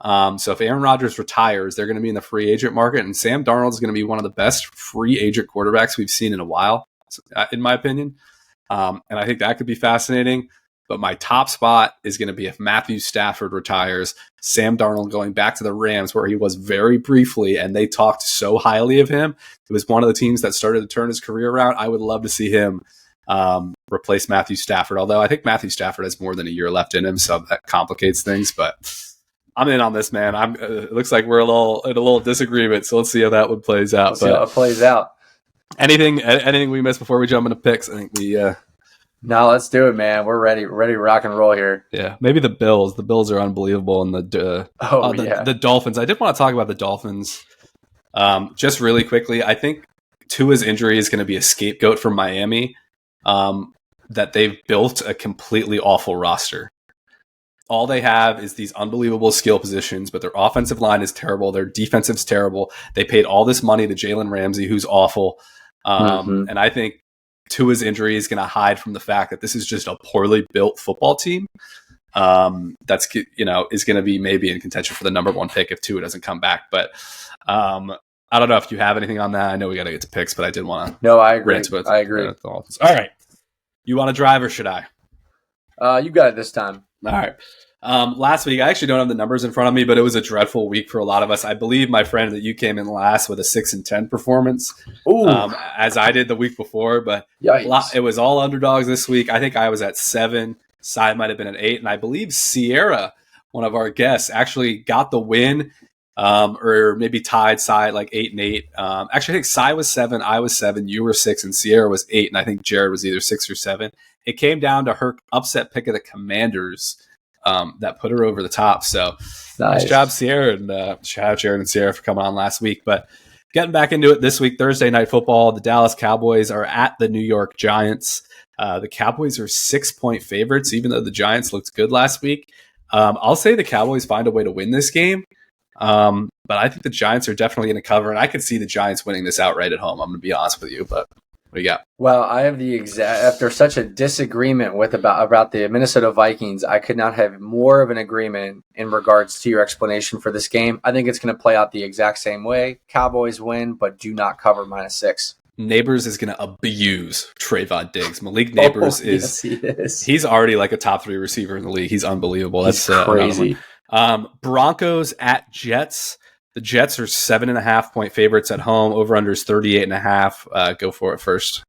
So if Aaron Rodgers retires, they're going to be in the free agent market. And Sam Darnold is going to be one of the best free agent quarterbacks we've seen in a while, in my opinion. And I think that could be fascinating. But my top spot is going to be if Matthew Stafford retires, Sam Darnold going back to the Rams, where he was very briefly, and they talked so highly of him. It was one of the teams that started to turn his career around. I would love to see him replace Matthew Stafford, although I think Matthew Stafford has more than a year left in him, so that complicates things. But I'm in on this, man. It looks like we're in a little disagreement, so let's see how that one plays out. See how it plays out. Anything we missed before we jump into picks? I think we. No, let's do it, man. We're ready to rock and roll here. Yeah, maybe the Bills. The Bills are unbelievable, and the Dolphins. I did want to talk about the Dolphins just really quickly. I think Tua's injury is going to be a scapegoat for Miami. That they've built a completely awful roster. All they have is these unbelievable skill positions, but their offensive line is terrible. Their defensive's terrible. They paid all this money to Jalen Ramsey, who's awful. And I think Tua's injury is going to hide from the fact that this is just a poorly built football team. That's, is going to be maybe in contention for the number one pick if Tua doesn't come back. But I don't know if you have anything on that. I know we got to get to picks, but I did want to. No, I agree. I agree. All right. You want to drive or should I? You got it this time. All right. Last week, I actually don't have the numbers in front of me, but it was a dreadful week for a lot of us. I believe, my friend, that you came in last with a 6-10 performance, as I did the week before. But it was all underdogs this week. I think I was at 7. Cy might have been at 8, and I believe Sierra, one of our guests, actually got the win, or maybe tied Cy at like 8 and 8. Actually, I think Cy was 7, I was 7, you were 6, and Sierra was 8, and I think Jared was either 6 or 7. It came down to her upset pick of the Commanders that put her over the top. So nice job, Sierra, and shout out Jared and Sierra for coming on last week. But getting back into it this week, Thursday Night Football, the Dallas Cowboys are at the New York Giants. The Cowboys are 6-point favorites, even though the Giants looked good last week. I'll say the Cowboys find a way to win this game. But I think the Giants are definitely going to cover, and I could see the Giants winning this outright at home. I'm going to be honest with you, but what do you got? Well, I have after such a disagreement about the Minnesota Vikings, I could not have more of an agreement in regards to your explanation for this game. I think it's going to play out the exact same way. Cowboys win, but do not cover -6. Neighbors is going to abuse Trayvon Diggs. Malik Neighbors he's already like a top 3 receiver in the league. He's unbelievable. That's crazy. Broncos at Jets. The Jets are 7.5-point favorites at home. Over under is 38.5. Go for it first.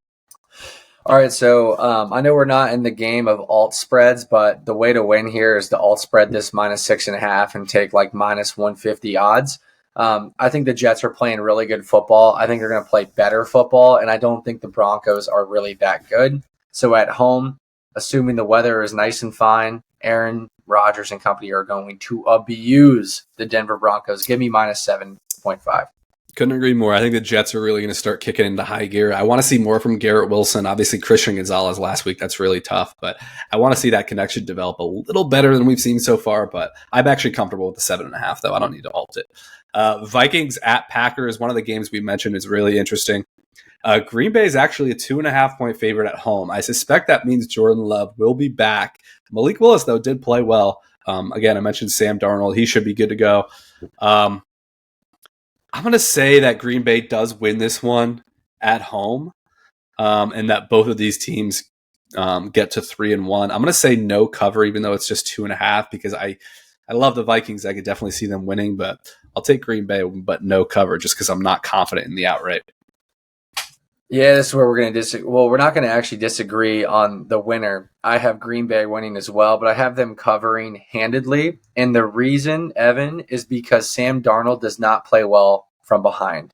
All right, so I know we're not in the game of alt spreads, but the way to win here is to alt spread this -6.5 and take like -150 odds. I think the Jets are playing really good football. I think they're going to play better football, and I don't think the Broncos are really that good. So at home, assuming the weather is nice and fine, Aaron Rodgers and company are going to abuse the Denver Broncos. Give me -7.5. Couldn't agree more. I think the Jets are really going to start kicking into high gear. I want to see more from Garrett Wilson. Obviously, Christian Gonzalez last week, that's really tough. But I want to see that connection develop a little better than we've seen so far. But I'm actually comfortable with the 7.5, though. I don't need to alt it. Vikings at Packers, one of the games we mentioned, is really interesting. Green Bay is actually a 2.5-point favorite at home. I suspect that means Jordan Love will be back. Malik Willis, though, did play well. Again, I mentioned Sam Darnold. He should be good to go. I'm going to say that Green Bay does win this one at home, and that both of these teams get to 3-1. I'm going to say no cover, even though it's just 2.5, because I love the Vikings. I could definitely see them winning, but I'll take Green Bay, but no cover, just because I'm not confident in the outright. Yeah, this is where we're going to disagree. Well, we're not going to actually disagree on the winner. I have Green Bay winning as well, but I have them covering handedly. And the reason, Evan, is because Sam Darnold does not play well from behind.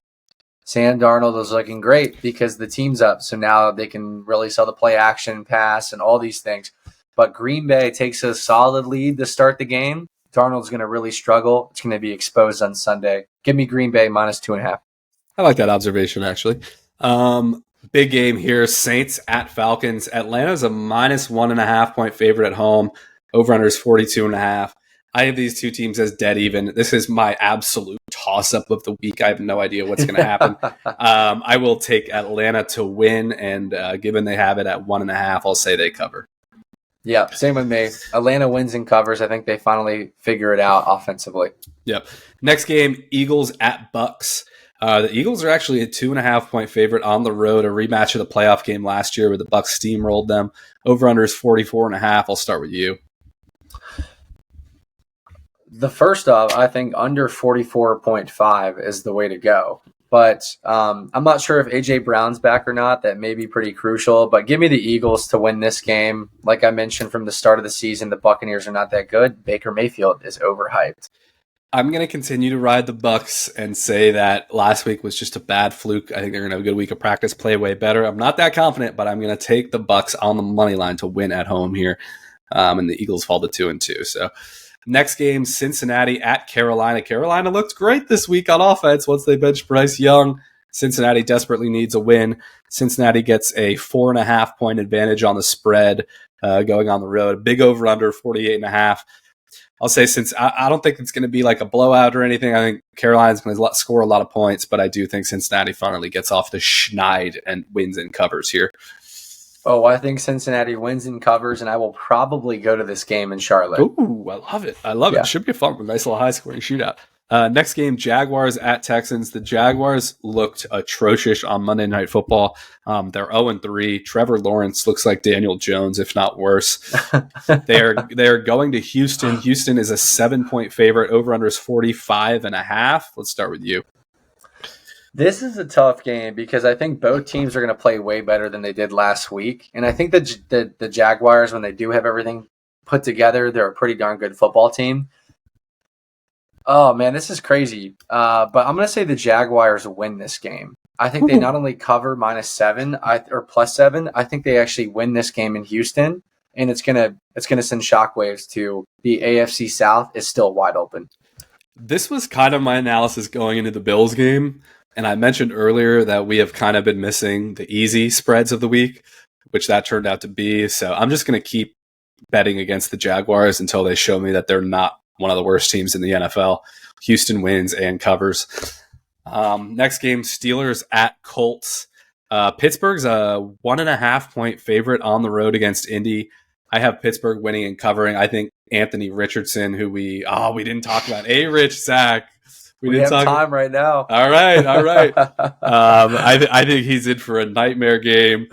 Sam Darnold is looking great because the team's up. So now they can really sell the play action pass and all these things. But Green Bay takes a solid lead to start the game. Darnold's going to really struggle. It's going to be exposed on Sunday. Give me Green Bay -2.5. I like that observation, actually. Big game here. Saints at Falcons. Atlanta's a -1.5-point favorite at home. Over-under is 42.5. I have these two teams as dead even. This is my absolute toss-up of the week. I have no idea what's going to happen. I will take Atlanta to win, and given they have it at 1.5, I'll say they cover. Yeah, same with me. Atlanta wins and covers. I think they finally figure it out offensively. Yep. Next game, Eagles at Bucks. The Eagles are actually a 2.5-point favorite on the road, a rematch of the playoff game last year where the Bucs steamrolled them. Over-under is 44.5. I'll start with you. The first off, I think under 44.5 is the way to go. But I'm not sure if A.J. Brown's back or not. That may be pretty crucial. But give me the Eagles to win this game. Like I mentioned from the start of the season, the Buccaneers are not that good. Baker Mayfield is overhyped. I'm going to continue to ride the Bucs and say that last week was just a bad fluke. I think they're going to have a good week of practice, play way better. I'm not that confident, but I'm going to take the Bucs on the money line to win at home here. And the Eagles fall to 2-2. So next game, Cincinnati at Carolina. Carolina looked great this week on offense once they benched Bryce Young. Cincinnati desperately needs a win. Cincinnati gets a 4.5-point advantage on the spread going on the road. Big over-under, 48.5. I'll say since I don't think it's going to be like a blowout or anything. I think Carolina's going to score a lot of points, but I do think Cincinnati finally gets off the schneid and wins and covers here. Oh, I think Cincinnati wins and covers, and I will probably go to this game in Charlotte. Ooh, I love it. I love it. Should be a fun one. Nice little high-scoring shootout. Next game, Jaguars at Texans. The Jaguars looked atrocious on Monday Night Football. They're 0-3. Trevor Lawrence looks like Daniel Jones, if not worse. They are going to Houston. Houston is a 7-point favorite. Over-under is 45.5. Let's start with you. This is a tough game because I think both teams are going to play way better than they did last week. And I think the Jaguars, when they do have everything put together, they're a pretty darn good football team. Oh, man, this is crazy. But I'm going to say the Jaguars win this game. I think they not only cover -7 or +7, I think they actually win this game in Houston. And it's gonna send shockwaves to the AFC South is still wide open. This was kind of my analysis going into the Bills game. And I mentioned earlier that we have kind of been missing the easy spreads of the week, which that turned out to be. So I'm just going to keep betting against the Jaguars until they show me that they're not one of the worst teams in the NFL. Houston wins and covers. Next game, Steelers at Colts. Pittsburgh's a 1.5-point favorite on the road against Indy. I have Pittsburgh winning and covering. I think Anthony Richardson, who we didn't talk about. Rich, Zach. We have time right now. All right. I think he's in for a nightmare game.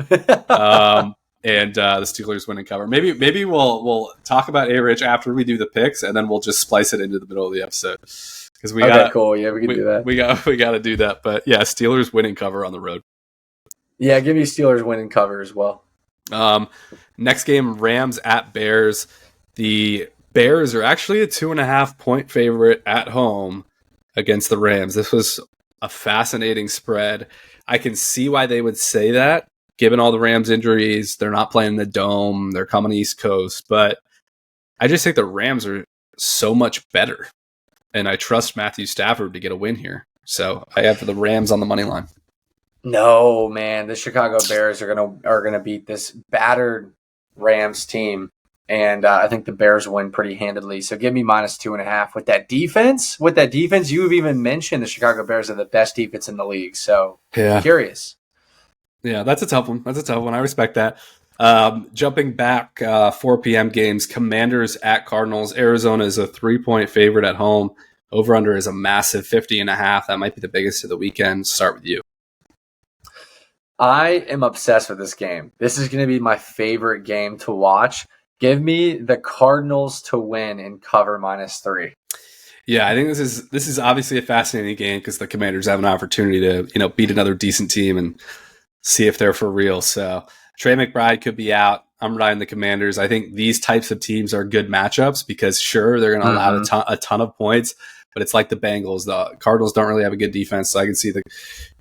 And the Steelers win and cover. Maybe we'll talk about Rich after we do the picks, and then we'll just splice it into the middle of the episode. Because cool. Yeah, we can do that. We got to do that. But yeah, Steelers win and cover on the road. Yeah, give me Steelers win and cover as well. Next game, Rams at Bears. The Bears are actually a 2.5-point favorite at home against the Rams. This was a fascinating spread. I can see why they would say that, given all the Rams injuries. They're not playing the Dome. They're coming East Coast. But I just think the Rams are so much better. And I trust Matthew Stafford to get a win here. So I have the Rams on the money line. No, man. The Chicago Bears are gonna beat this battered Rams team. And I think the Bears win pretty handedly. So give me -2.5. With that defense, you have even mentioned the Chicago Bears are the best defense in the league. So I'm curious. Yeah, that's a tough one. I respect that. Jumping back, 4 p.m. games, Commanders at Cardinals. Arizona is a 3-point favorite at home. Over-under is a massive 50.5. That might be the biggest of the weekend. Start with you. I am obsessed with this game. This is going to be my favorite game to watch. Give me the Cardinals to win and cover -3. Yeah, I think this is obviously a fascinating game because the Commanders have an opportunity to beat another decent team and see if they're for real. So Trey McBride could be out. I'm riding the Commanders. I think these types of teams are good matchups because sure they're going to allow a ton of points, but it's like the Bengals. The Cardinals don't really have a good defense, so I can see the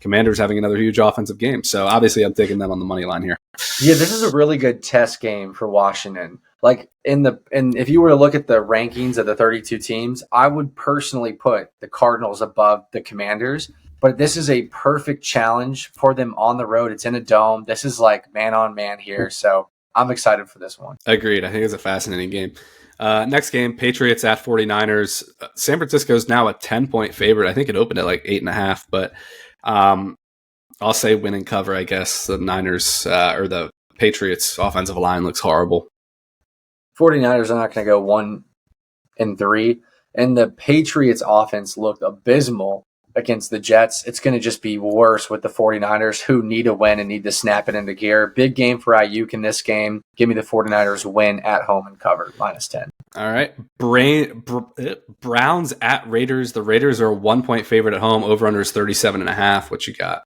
Commanders having another huge offensive game. So obviously I'm taking them on the money line here. Yeah, this is a really good test game for Washington. Like if you were to look at the rankings of the 32 teams, I would personally put the Cardinals above the Commanders. But this is a perfect challenge for them on the road. It's in a dome. This is like man on man here. So I'm excited for this one. Agreed. I think it's a fascinating game. Next game, Patriots at 49ers. San Francisco is now a 10-point favorite. I think it opened at like 8.5, but I'll say win and cover, I guess. The Niners or the Patriots offensive line looks horrible. 49ers are not going to go 1-3. And the Patriots offense looked abysmal against the Jets. It's going to just be worse with the 49ers, who need a win and need to snap it into gear. Big game for Ayuk in this game. Give me the 49ers win at home and cover, -10. All right. Browns at Raiders. The Raiders are a 1-point favorite at home. Over-under is 37.5. What you got?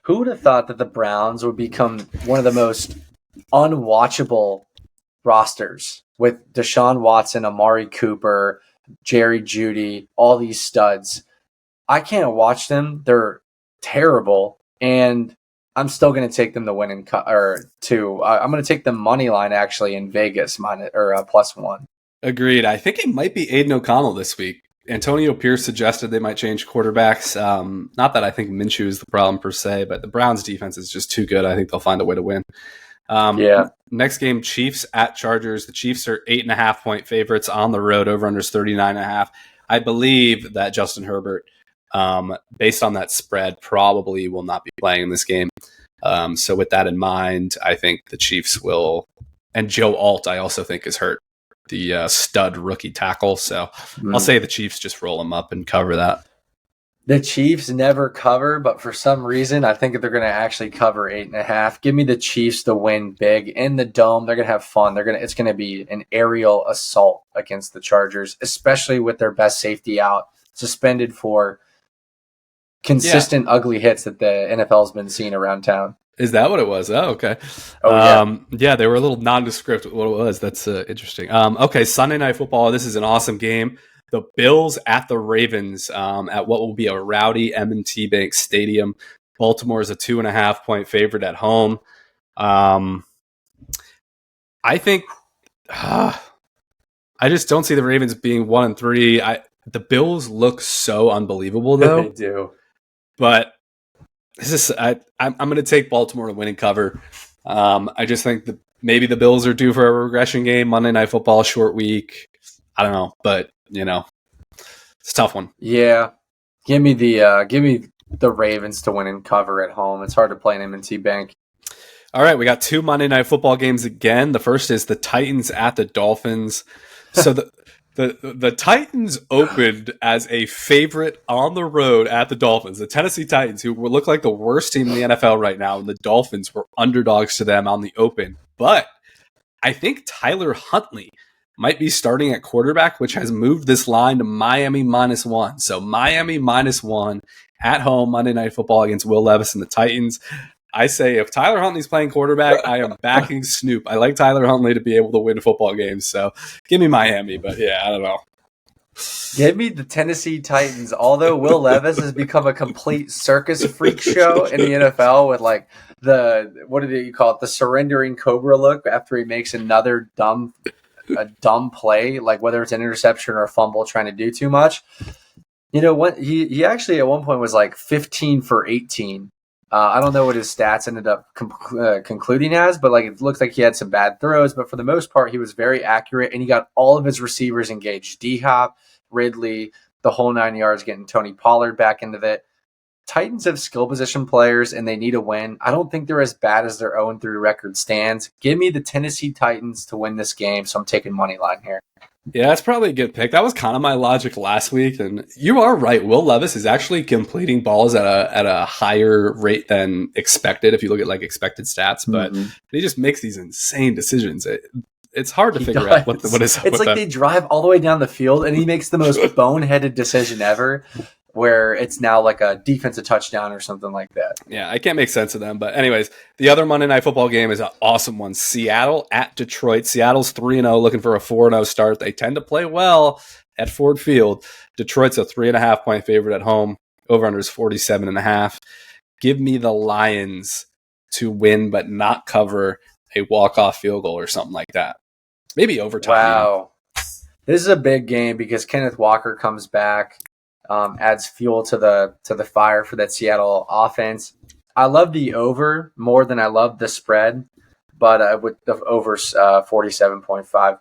Who would have thought that the Browns would become one of the most unwatchable rosters with Deshaun Watson, Amari Cooper, Jerry Jeudy, all these studs? I can't watch them. They're terrible, and I'm still going to take them to win I'm going to take the money line actually in Vegas +1. Agreed. I think it might be Aiden O'Connell this week. Antonio Pierce suggested they might change quarterbacks. Not that I think Minshew is the problem per se, but the Browns defense is just too good. I think they'll find a way to win. Next game, Chiefs at Chargers. The Chiefs are 8.5-point favorites on the road. Over-under is 39.5. I believe that Justin Herbert, based on that spread, probably will not be playing in this game. So with that in mind, I think the Chiefs will. And Joe Alt, I also think, is hurt. The stud rookie tackle. So I'll say the Chiefs just roll them up and cover that. The Chiefs never cover, but for some reason, I think they're going to actually cover 8.5. Give me the Chiefs to win big in the dome. They're going to have fun. It's going to be an aerial assault against the Chargers, especially with their best safety out, suspended for consistent ugly hits that the NFL has been seeing around town. Is that what it was? Oh, okay. Yeah, they were a little nondescript what it was. That's interesting. Okay, Sunday Night Football. This is an awesome game. The Bills at the Ravens at what will be a rowdy M&T Bank Stadium. Baltimore is a 2.5-point favorite at home. I think I just don't see the Ravens being 1-3. The Bills look so unbelievable, though. They do. But I'm going to take Baltimore to win and cover. I just think that maybe the Bills are due for a regression game. Monday Night Football, short week. I don't know, but it's a tough one. Yeah, give me the Ravens to win and cover at home. It's hard to play an M&T Bank. All right, we got 2 Monday Night Football games again. The first is the Titans at the Dolphins. So the Titans opened as a favorite on the road at the Dolphins. The Tennessee Titans, who look like the worst team in the NFL right now, and the Dolphins were underdogs to them on the open. But I think Tyler Huntley might be starting at quarterback, which has moved this line to Miami -1. So Miami -1 at home, Monday Night Football against Will Levis and the Titans. I say if Tyler Huntley's playing quarterback, I am backing Snoop. I like Tyler Huntley to be able to win football games. So give me Miami, but yeah, I don't know. Give me the Tennessee Titans. Although Will Levis has become a complete circus freak show in the NFL with like what do you call it? The surrendering cobra look after he makes another dumb play, like whether it's an interception or a fumble trying to do too much. You know what? He actually at one point was like 15 for 18. I don't know what his stats ended up concluding as, but like it looks like he had some bad throws. But for the most part, he was very accurate, and he got all of his receivers engaged. D-Hop, Ridley, the whole 9 yards, getting Tony Pollard back into it. Titans have skill position players, and they need a win. I don't think they're as bad as their 0-3 record stands. Give me the Tennessee Titans to win this game, so I'm taking money line here. Yeah, that's probably a good pick. That was kind of my logic last week, and you are right. Will Levis is actually completing balls at a higher rate than expected if you look at like expected stats, but he just makes these insane decisions. It's hard to figure out what is. It's like they drive all the way down the field, and he makes the most boneheaded decision ever, where it's now like a defensive touchdown or something like that. Yeah, I can't make sense of them. But anyways, the other Monday Night Football game is an awesome one. Seattle at Detroit. Seattle's 3-0, looking for a 4-0 start. They tend to play well at Ford Field. Detroit's a 3.5-point favorite at home. Over-under is 47.5. Give me the Lions to win but not cover a walk-off field goal or something like that. Maybe overtime. Wow. This is a big game because Kenneth Walker comes back. Adds fuel to the fire for that Seattle offense. I love the over more than I love the spread, but with the over 47.5.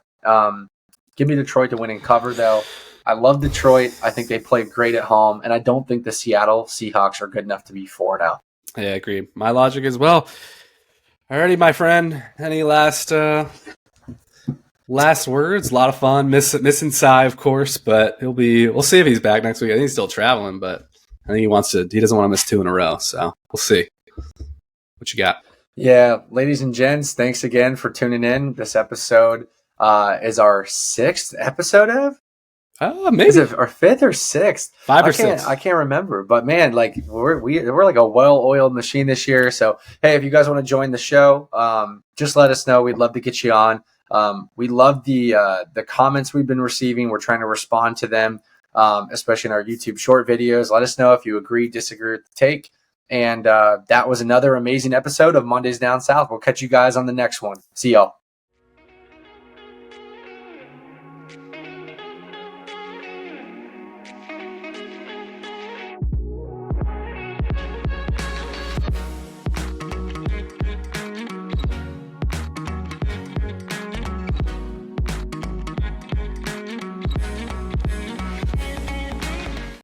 Give me Detroit to win and cover, though. I love Detroit. I think they play great at home, and I don't think the Seattle Seahawks are good enough to be 4-0. Yeah, I agree. My logic as well. Alrighty, my friend. Any last words? A lot of fun. Missing Cy, of course, but we'll see if he's back next week. I think he's still traveling, but I think he doesn't want to miss 2 in a row. So we'll see. What you got? Yeah, ladies and gents, thanks again for tuning in. This episode is our 6th episode of. Maybe. Is it our 5th or 6th? 5 or 6. I can't remember. But man, like we're like a well-oiled machine this year. So hey, if you guys want to join the show, just let us know. We'd love to get you on. We love the comments we've been receiving. We're trying to respond to them, especially in our YouTube short videos. Let us know if you agree, disagree with the take. And that was another amazing episode of Mondays Down South. We'll catch you guys on the next one. See y'all.